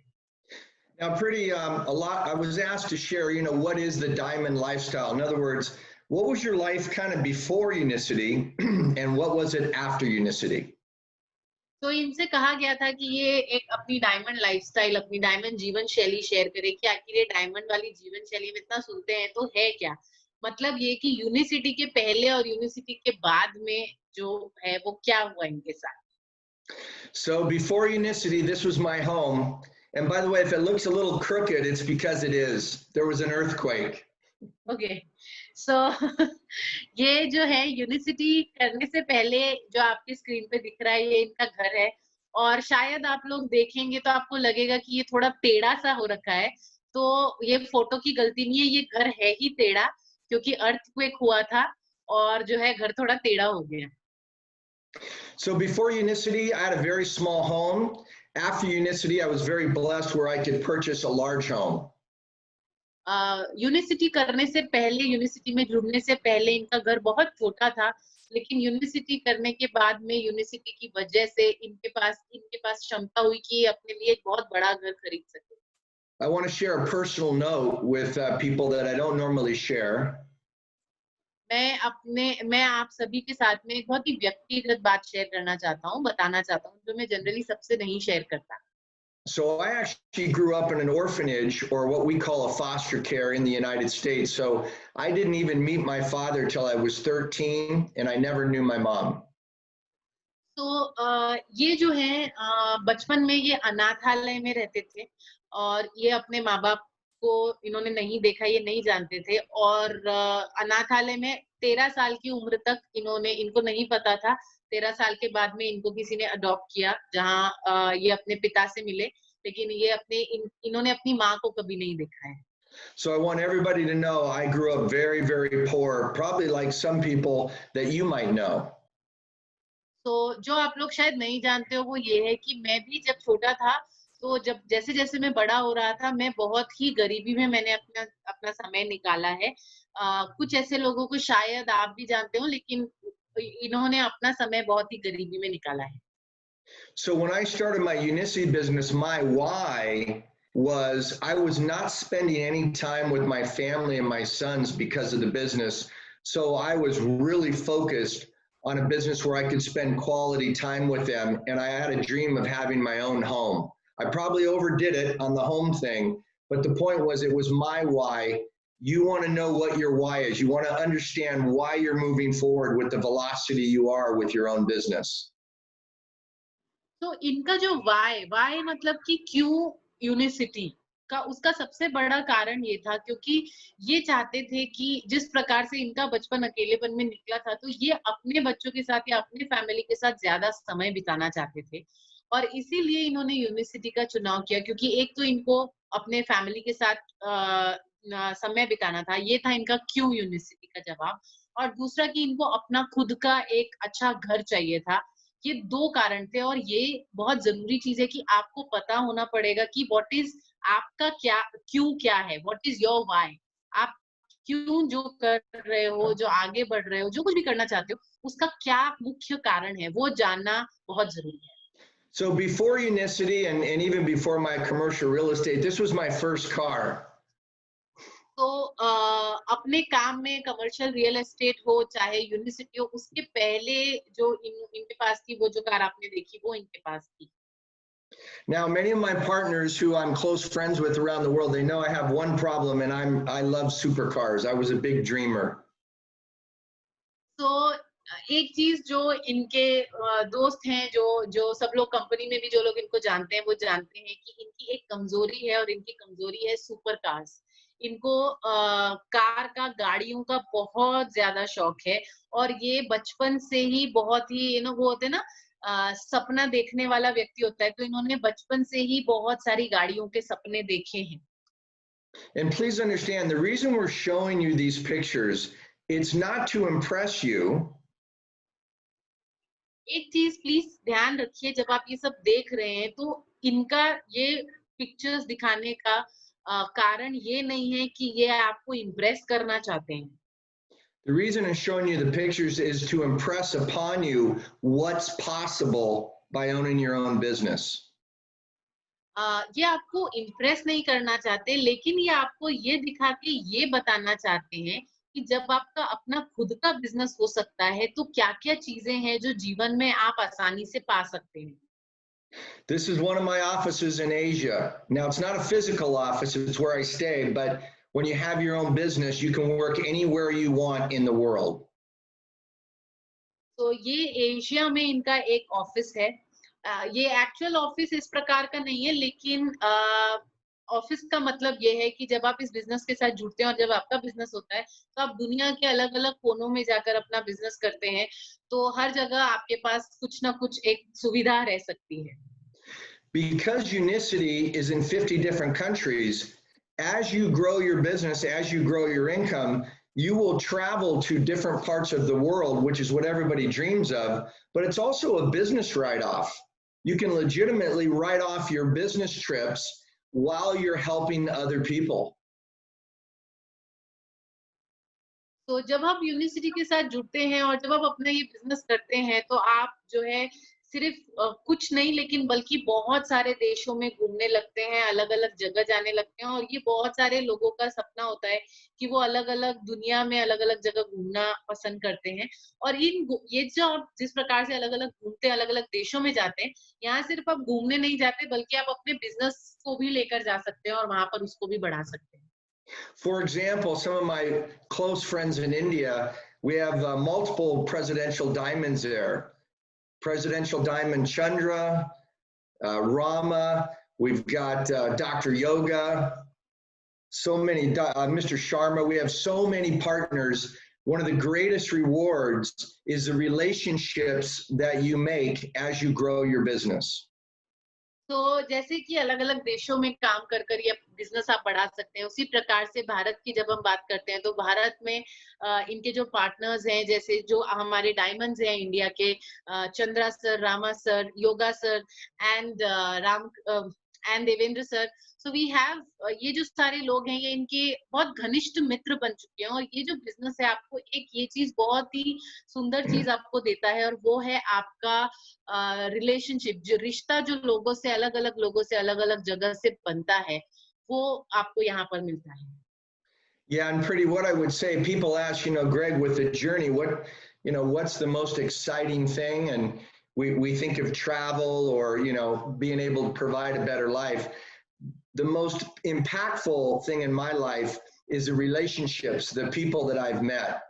Now, a lot, I was asked to share, what is the diamond lifestyle? In other words, what was your life kind of before Unicity and what was it after Unicity? तो इनसे कहा गया था कि ये एक अपनी डायमंड लाइफस्टाइल, अपनी डायमंड जीवन शैली शेयर करे कि आखिर ये डायमंड वाली जीवन शैली में इतना सुनते हैं तो है क्या। मतलब ये कि यूनिसिटी के पहले और यूनिसिटी के बाद में जो है वो क्या हुआ इनके साथ। So before Unicity, this was my home. And by the way, if it looks a little crooked, it's because it is. There was an earthquake. Okay so ये जो है यूनिसिटी करने से पहले जो आपकी स्क्रीन पे दिख रहा है ये इनका घर है। और शायद आप लोग देखेंगे तो आपको लगेगा कि ये थोड़ा टेढ़ा सा हो रखा है। तो ये फोटो की गलती नहीं है, ये घर है ही टेढ़ा क्योंकि अर्थक्वेक हुआ था और जो है घर थोड़ा टेढ़ा हो गया। So before Unicity, I had a very small home. After Unicity, I was very blessed where I could purchase a large home. Unicity करने से पहले, यूनिसिटी में जुड़ने से पहले इनका घर बहुत छोटा था, लेकिन यूनिसिटी करने के बाद में यूनिसिटी की वजह से इनके पास क्षमता हुई कि अपने लिए एक बहुत बड़ा घर खरीद सके। I want to share a personal note with people that I don't normally share. मैं आप सभी के साथ में एक बहुत ही व्यक्तिगत बात शेयर करना चाहता हूँ, बताना चाहता हूँ, जो मैं जनरली सबसे नहीं शेयर करता। So I actually grew up in an orphanage, or what we call a foster care, in the United States. So I didn't even meet my father till I was 13, and I never knew my mom. तो ये जो है बचपन में ये अनाथालय में रहते थे और ये अपने माँ बाप को इन्होंने नहीं देखा, ये नहीं जानते थे। और अनाथालय में 13 साल की उम्र तक इनको नहीं पता था। 13 साल के बाद में इनको किसी ने अडॉप्ट किया, जहाँ ये अपने पिता से मिले, लेकिन ये इन्होंने अपनी माँ को कभी नहीं देखा है। So I want everybody to know I grew up very, very poor, probably like some people that you might know. तो जो आप लोग शायद नहीं जानते हो वो ये है कि मैं भी जब छोटा था तो जब जैसे-जैसे मैं बड़ा हो रहा था, मैं बहुत ही गरीबी में मैंने अपना अपना समय निकाला है। कुछ ऐसे लोगों को शायद आप भी जानते हो, लेकिन इन्होंने अपना समय बहुत ही गरीबी में निकाला है। So when I started my Unicity business, my why was I was not spending any time with my family and my sons because of the business. So I was really focused on a business where I could spend quality time with them. And I had a dream of having my own home. I probably overdid it on the home thing, but the point was it was my why. You want to know what your why is. You want to understand why you're moving forward with the velocity you are with your own business. तो इनका जो Y मतलब कि क्यों unicity का, उसका सबसे बड़ा कारण ये था क्योंकि ये चाहते थे कि जिस प्रकार से इनका बचपन अकेलेपन में निकला था, तो ये अपने बच्चों के साथ या अपने फैमिली के साथ ज्यादा समय बिताना चाहते थे और इसीलिए इन्होंने यूनिसिटी का चुनाव किया क्योंकि एक तो इनको अपने फैमिली के साथ समय बिताना था, ये था इनका क्यों यूनिसिटी का जवाब। और दूसरा कि इनको अपना खुद का एक अच्छा घर चाहिए था। ये 2 कारण थे और ये बहुत ज़रूरी चीज़ है कि आपको पता होना पड़ेगा कि व्हाट इज़ आपका क्या है? What is your why? आप क्यों जो कर रहे हो, जो आगे बढ़ रहे हो, जो कुछ भी करना चाहते हो, उसका क्या मुख्य कारण है, वो जानना बहुत ज़रूरी है। So before Unicity and even before my commercial real estate, this was my first car. तो अपने काम में कमर्शियल रियल एस्टेट हो चाहे यूनिसिटी हो, उसके पहले जो इनके पास थी, वो जो कार आपने देखी वो इनके पास थी। Now, many of my partners who I'm close friends with around the world, they know I have one problem, and I love supercars. I was a big dreamer. तो एक चीज जो इनके दोस्त हैं, जो जो सब लोग कंपनी में भी जो लोग इनको जानते हैं, वो जानते हैं कि इनकी एक कमजोरी है और इनकी कमजोरी है सुपर कार्स। इनको कार का, गाड़ियों का बहुत ज्यादा शौक है और ये बचपन से ही बहुत ही वो होते हैं ना, सपना देखने वाला व्यक्ति होता है, तो इन्होंने बचपन से ही बहुत सारी गाड़ियों के सपने देखे हैं। And please understand, the reason we're showing you these pictures, it's not to impress you. एक चीज प्लीज ध्यान रखिए, जब आप ये सब देख रहे हैं तो इनका ये पिक्चर्स दिखाने का कारण ये नहीं है कि ये आपको इम्प्रेस करना चाहते हैं। The reason I'm showing you the pictures is to impress upon you what's possible by owning your own business. ये आपको इम्प्रेस नहीं करना चाहते, लेकिन ये आपको ये दिखा के ये बताना चाहते हैं कि जब आपका अपना खुद का बिजनेस हो सकता है, तो क्या-क्या चीजें हैं जो जीवन में आप आसानी से पा सकते हैं। This is one of my offices in Asia. Now, it's not a physical office, it's where I stay, but when you have your own business, you can work anywhere you want in the world. तो ये Asia में इनका एक office है। ये actual office इस प्रकार का नहीं है, लेकिन ऑफिस का मतलब ये है कि जब आप इस बिजनेस के साथ जुड़ते हैं और जब आपका बिजनेस होता है, तो आप दुनिया के अलग-अलग कोनों में जाकर अपना बिजनेस करते हैं, तो हर जगह आपके पास कुछ ना कुछ एक सुविधा रह सकती है। Because Unicity is in 50 different countries, as you grow your business, as you grow your income, you will travel to different parts of the world, which is what everybody dreams of, but it's also a business write-off. You can legitimately write off your business trips while you're helping other people. तो जब आप university के साथ जुड़ते हैं और जब आप अपना ये बिजनेस करते हैं, तो आप जो है सिर्फ कुछ नहीं, लेकिन बल्कि बहुत सारे देशों में घूमने लगते हैं, अलग-अलग जगह जाने लगते हैं और ये बहुत सारे लोगों का सपना होता है कि वो अलग-अलग दुनिया में अलग-अलग जगह घूमना पसंद करते हैं। और ये जो आप जिस प्रकार से अलग-अलग घूमते हैं, अलग-अलग देशों में जाते हैं, यहाँ सिर्फ आप घूमने नहीं जाते, बल्कि आप अपने बिजनेस को भी लेकर जा सकते हैं और वहाँ पर उसको भी बढ़ा सकते हैं। For example, some of my close friends in India, we have multiple presidential diamonds there. Presidential Diamond Chandra, Rama, we've got Dr. Yoga, so many, Mr. Sharma, we have so many partners. One of the greatest rewards is the relationships that you make as you grow your business. तो जैसे कि अलग-अलग देशों में काम कर ये business आप बढ़ा सकते हैं, उसी प्रकार से भारत की जब हम बात करते हैं, तो भारत में इनके जो पार्टनर्स हैं, जैसे जो हमारे डायमंड्स हैं इंडिया के, Chandra sir, Rama sir, yoga sir and and Devendra sir. So we have ये जो सारे लोग हैं ये इनके बहुत घनिष्ठ मित्र बन चुके हैं, और ये जो बिजनेस है आपको एक ये चीज बहुत ही सुंदर चीज आपको देता है, और वो है आपका रिलेशनशिप, जो रिश्ता जो लोगों से अलग अलग जगह से बनता है, वो आपको यहाँ पर मिलता है. Yeah, and pretty, what I would say, people ask, Greg, with the journey, what's the most exciting thing? And we think of travel or, being able to provide a better life. The most impactful thing in my life is the relationships, the people that I've met,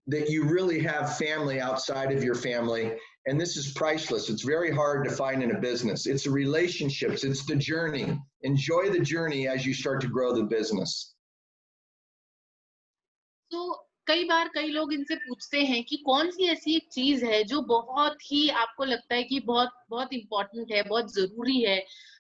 that you really have family outside of your family. And this is priceless. It's very hard to find in a business. It's the relationships, it's the journey. Enjoy the journey as you start to grow the business. तो कई बार कई लोग इनसे पूछते हैं कि कौन सी ऐसी एक चीज है जो बहुत ही आपको लगता है कि बहुत बहुत इम्पोर्टेंट है, बहुत जरूरी है.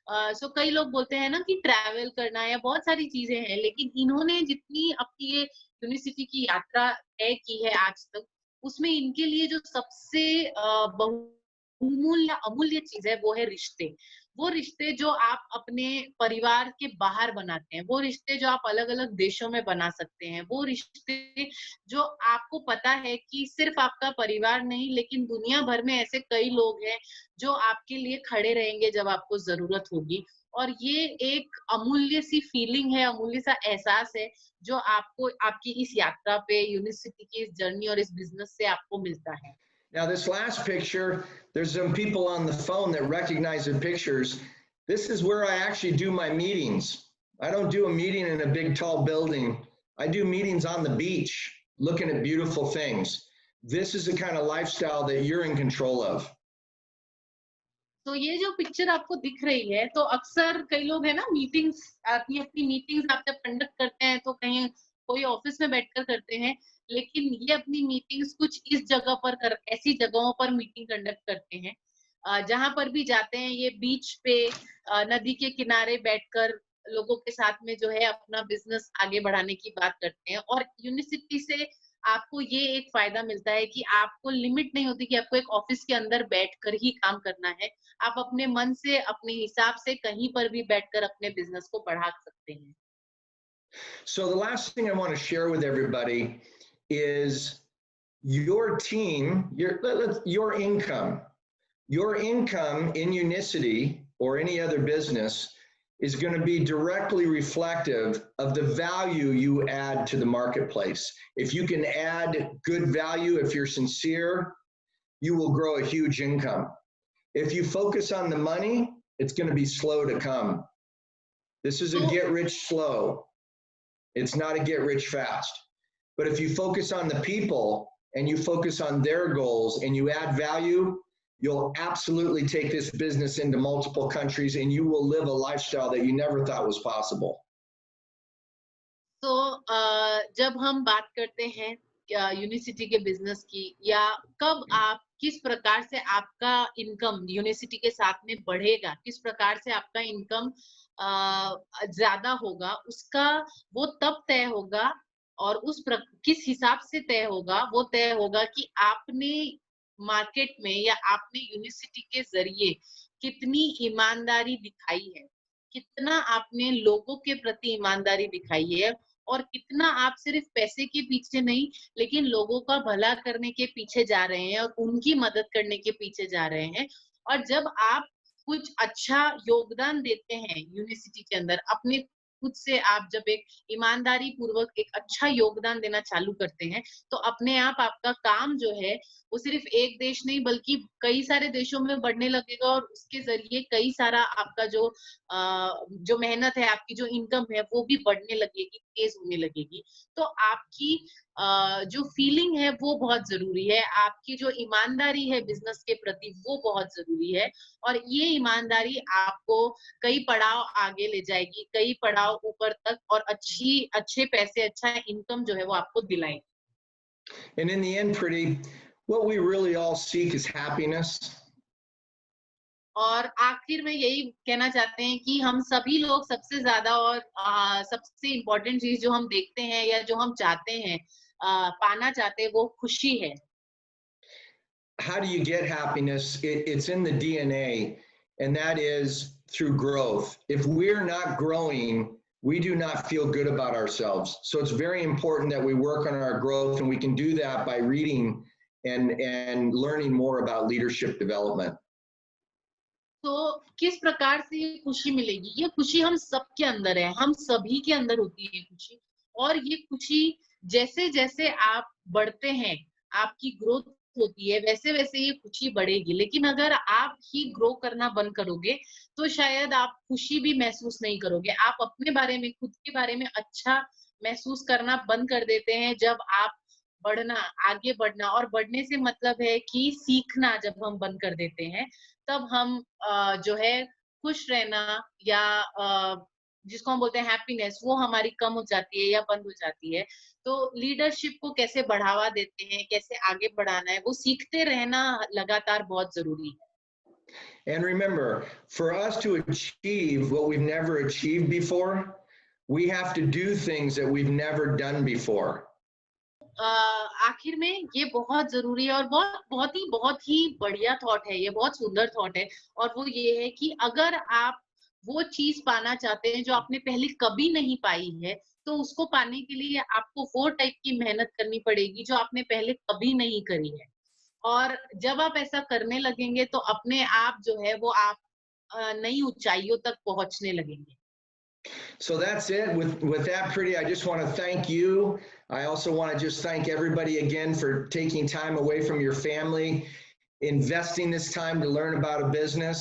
सो कई लोग बोलते हैं ना कि ट्रैवल करना या बहुत सारी चीजें हैं, लेकिन इन्होंने जितनी अपनी ये यूनिवर्सिटी की यात्रा तय की है आज तक, उसमें इनके लिए जो सबसे बहुमूल्य अमूल्य चीज है वो है रिश्ते. वो रिश्ते जो आप अपने परिवार के बाहर बनाते हैं, वो रिश्ते जो आप अलग अलग देशों में बना सकते हैं, वो रिश्ते जो आपको पता है कि सिर्फ आपका परिवार नहीं, लेकिन दुनिया भर में ऐसे कई लोग हैं जो आपके लिए खड़े रहेंगे जब आपको जरूरत होगी. और ये एक अमूल्य सी फीलिंग है, अमूल्य सा एहसास है जो आपको आपकी इस यात्रा पे, यूनिवर्सिटी की इस जर्नी और इस बिजनेस से आपको मिलता है. Now, this last picture, there's some people on the phone that recognize the pictures. This is where I actually do my meetings. I don't do a meeting in a big, tall building. I do meetings on the beach, looking at beautiful things. This is the kind of lifestyle that you're in control of. तो ये जो picture आपको दिख रही है, तो अक्सर कई लोग है ना मीटिंग्स, अपनी अपनी मीटिंग्स आप जब कंडक्ट करते हैं तो कहीं कोई ऑफिस में बैठकर करते हैं, लेकिन ये अपनी मीटिंग्स कुछ इस जगह पर ऐसी जगहों पर मीटिंग कंडक्ट करते हैं. जहां पर भी जाते हैं ये बीच पे, नदी के किनारे बैठकर लोगों के साथ में जो है अपना बिजनेस आगे बढ़ाने की बात करते हैं. और यूनिवर्सिटी से आपको ये एक फायदा मिलता है कि आपको लिमिट नहीं होती कि आपको एक ऑफिस के अंदर बैठकर ही काम करना है. आप अपने मन से, अपने हिसाब से कहीं पर भी बैठकर अपने बिजनेस को बढ़ा सकते हैं. So the last thing I want to share with everybody is your team, your income. Your income in Unicity or any other business is going to be directly reflective of the value you add to the marketplace. If you can add good value, if you're sincere, you will grow a huge income. If you focus on the money, it's going to be slow to come. This is a get rich slow. It's not a get rich fast. But if you focus on the people and you focus on their goals and you add value, you'll absolutely take this business into multiple countries and you will live a lifestyle that you never thought was possible. तो जब हम बात करते हैं university के business की, या कब आप किस प्रकार से आपका इनकम यूनिवर्सिटी के साथ में बढ़ेगा, किस प्रकार से आपका इनकम ज्यादा होगा, उसका वो तब तय होगा, और किस हिसाब से तय होगा, वो तय होगा कि आपने मार्केट में या आपने यूनिवर्सिटी के जरिए कितनी ईमानदारी दिखाई है, कितना आपने लोगों के प्रति ईमानदारी दिखाई है, और कितना आप सिर्फ पैसे के पीछे नहीं, लेकिन लोगों का भला करने के पीछे जा रहे हैं और उनकी मदद करने के पीछे जा रहे हैं. और जब आप कुछ अच्छा योगदान देते हैं यूनिवर्सिटी के अंदर, अपने खुद से आप जब एक ईमानदारी पूर्वक एक अच्छा योगदान देना चालू करते हैं, तो अपने आप आपका काम जो है वो सिर्फ एक देश नहीं बल्कि कई सारे देशों में बढ़ने लगेगा, और उसके जरिए कई सारा आपका जो मेहनत है, आपकी जो इनकम है वो भी बढ़ने लगेगी, तेज होने लगेगी. तो आपकी जो फीलिंग है वो बहुत जरूरी है, आपकी जो ईमानदारी है बिजनेस के प्रति वो बहुत जरूरी है, और ये ईमानदारी आपको कई पड़ाव आगे ले जाएगी, कई पड़ाव ऊपर तक, और अच्छे पैसे, अच्छा इनकम जो है वो आपको दिलाएगी. And in the end, Pretty, what we really all seek is happiness. और आखिर में यही कहना चाहते हैं कि हम सभी लोग सबसे ज्यादा और सबसे इम्पोर्टेंट चीज जो हम देखते हैं या जो हम चाहते हैं, पाना चाहते हैं, वो खुशी है. How do you get happiness? It's in the DNA. and that is through growth. If we're not growing, we do not feel good about ourselves. So it's very important that we work on our growth, and we can do that by reading and learning more about leadership development. तो किस प्रकार से ये खुशी मिलेगी? ये खुशी हम सबके अंदर है, हम सभी के अंदर होती है ये खुशी। और ये खुशी जैसे-जैसे आप बढ़ते हैं, आपकी ग्रोथ होती है, वैसे-वैसे ये खुशी बढ़ेगी। लेकिन अगर आप ही ग्रो करना बंद करोगे, तो शायद आप खुशी भी महसूस नहीं करोगे। आप अपने बारे में, खुद के बारे में अच्छा महसूस करना बंद कर देते हैं जब आप बढ़ना, आगे बढ़ना, और बढ़ने से मतलब है कि सीखना जब हम बंद कर देते हैं, तब हम जो है खुश रहना या जिसको हम बोलते हैं हैप्पीनेस, वो हमारी कम हो जाती है या बंद हो जाती है। तो लीडरशिप को कैसे बढ़ावा देते हैं, कैसे आगे बढ़ाना है, वो सीखते रहना लगातार बहुत ज़रूरी है। And remember, for us to achieve what we've never achieved before, we have to do things that we've never done before. आखिर में ये बहुत ज़रूरी है और बहुत ही बढ़िया थॉट है, ये बहुत सुंदर थॉट है, और वो ये है कि अगर आप वो चीज़ पाना चाहते हैं जो आपने पहले कभी नहीं पाई है, तो उसको पाने के लिए आपको वो टाइप की मेहनत करनी पड़ेगी जो आपने पहले कभी नहीं करी है। और जब आप ऐसा करने लगेंगे तो अपने आप जो है वो आप नई ऊँचाइयों तक पहुँचने लगेंगे। So that's it. With that, Pretty, I just want to thank you. I also want to just thank everybody again for taking time away from your family, investing this time to learn about a business.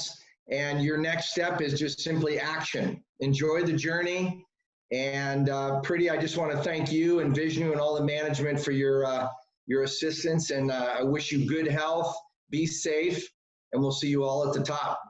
And your next step is just simply action. Enjoy the journey. And Pretty, I just want to thank you and Vishnu and all the management for your assistance. And I wish you good health, be safe, and we'll see you all at the top.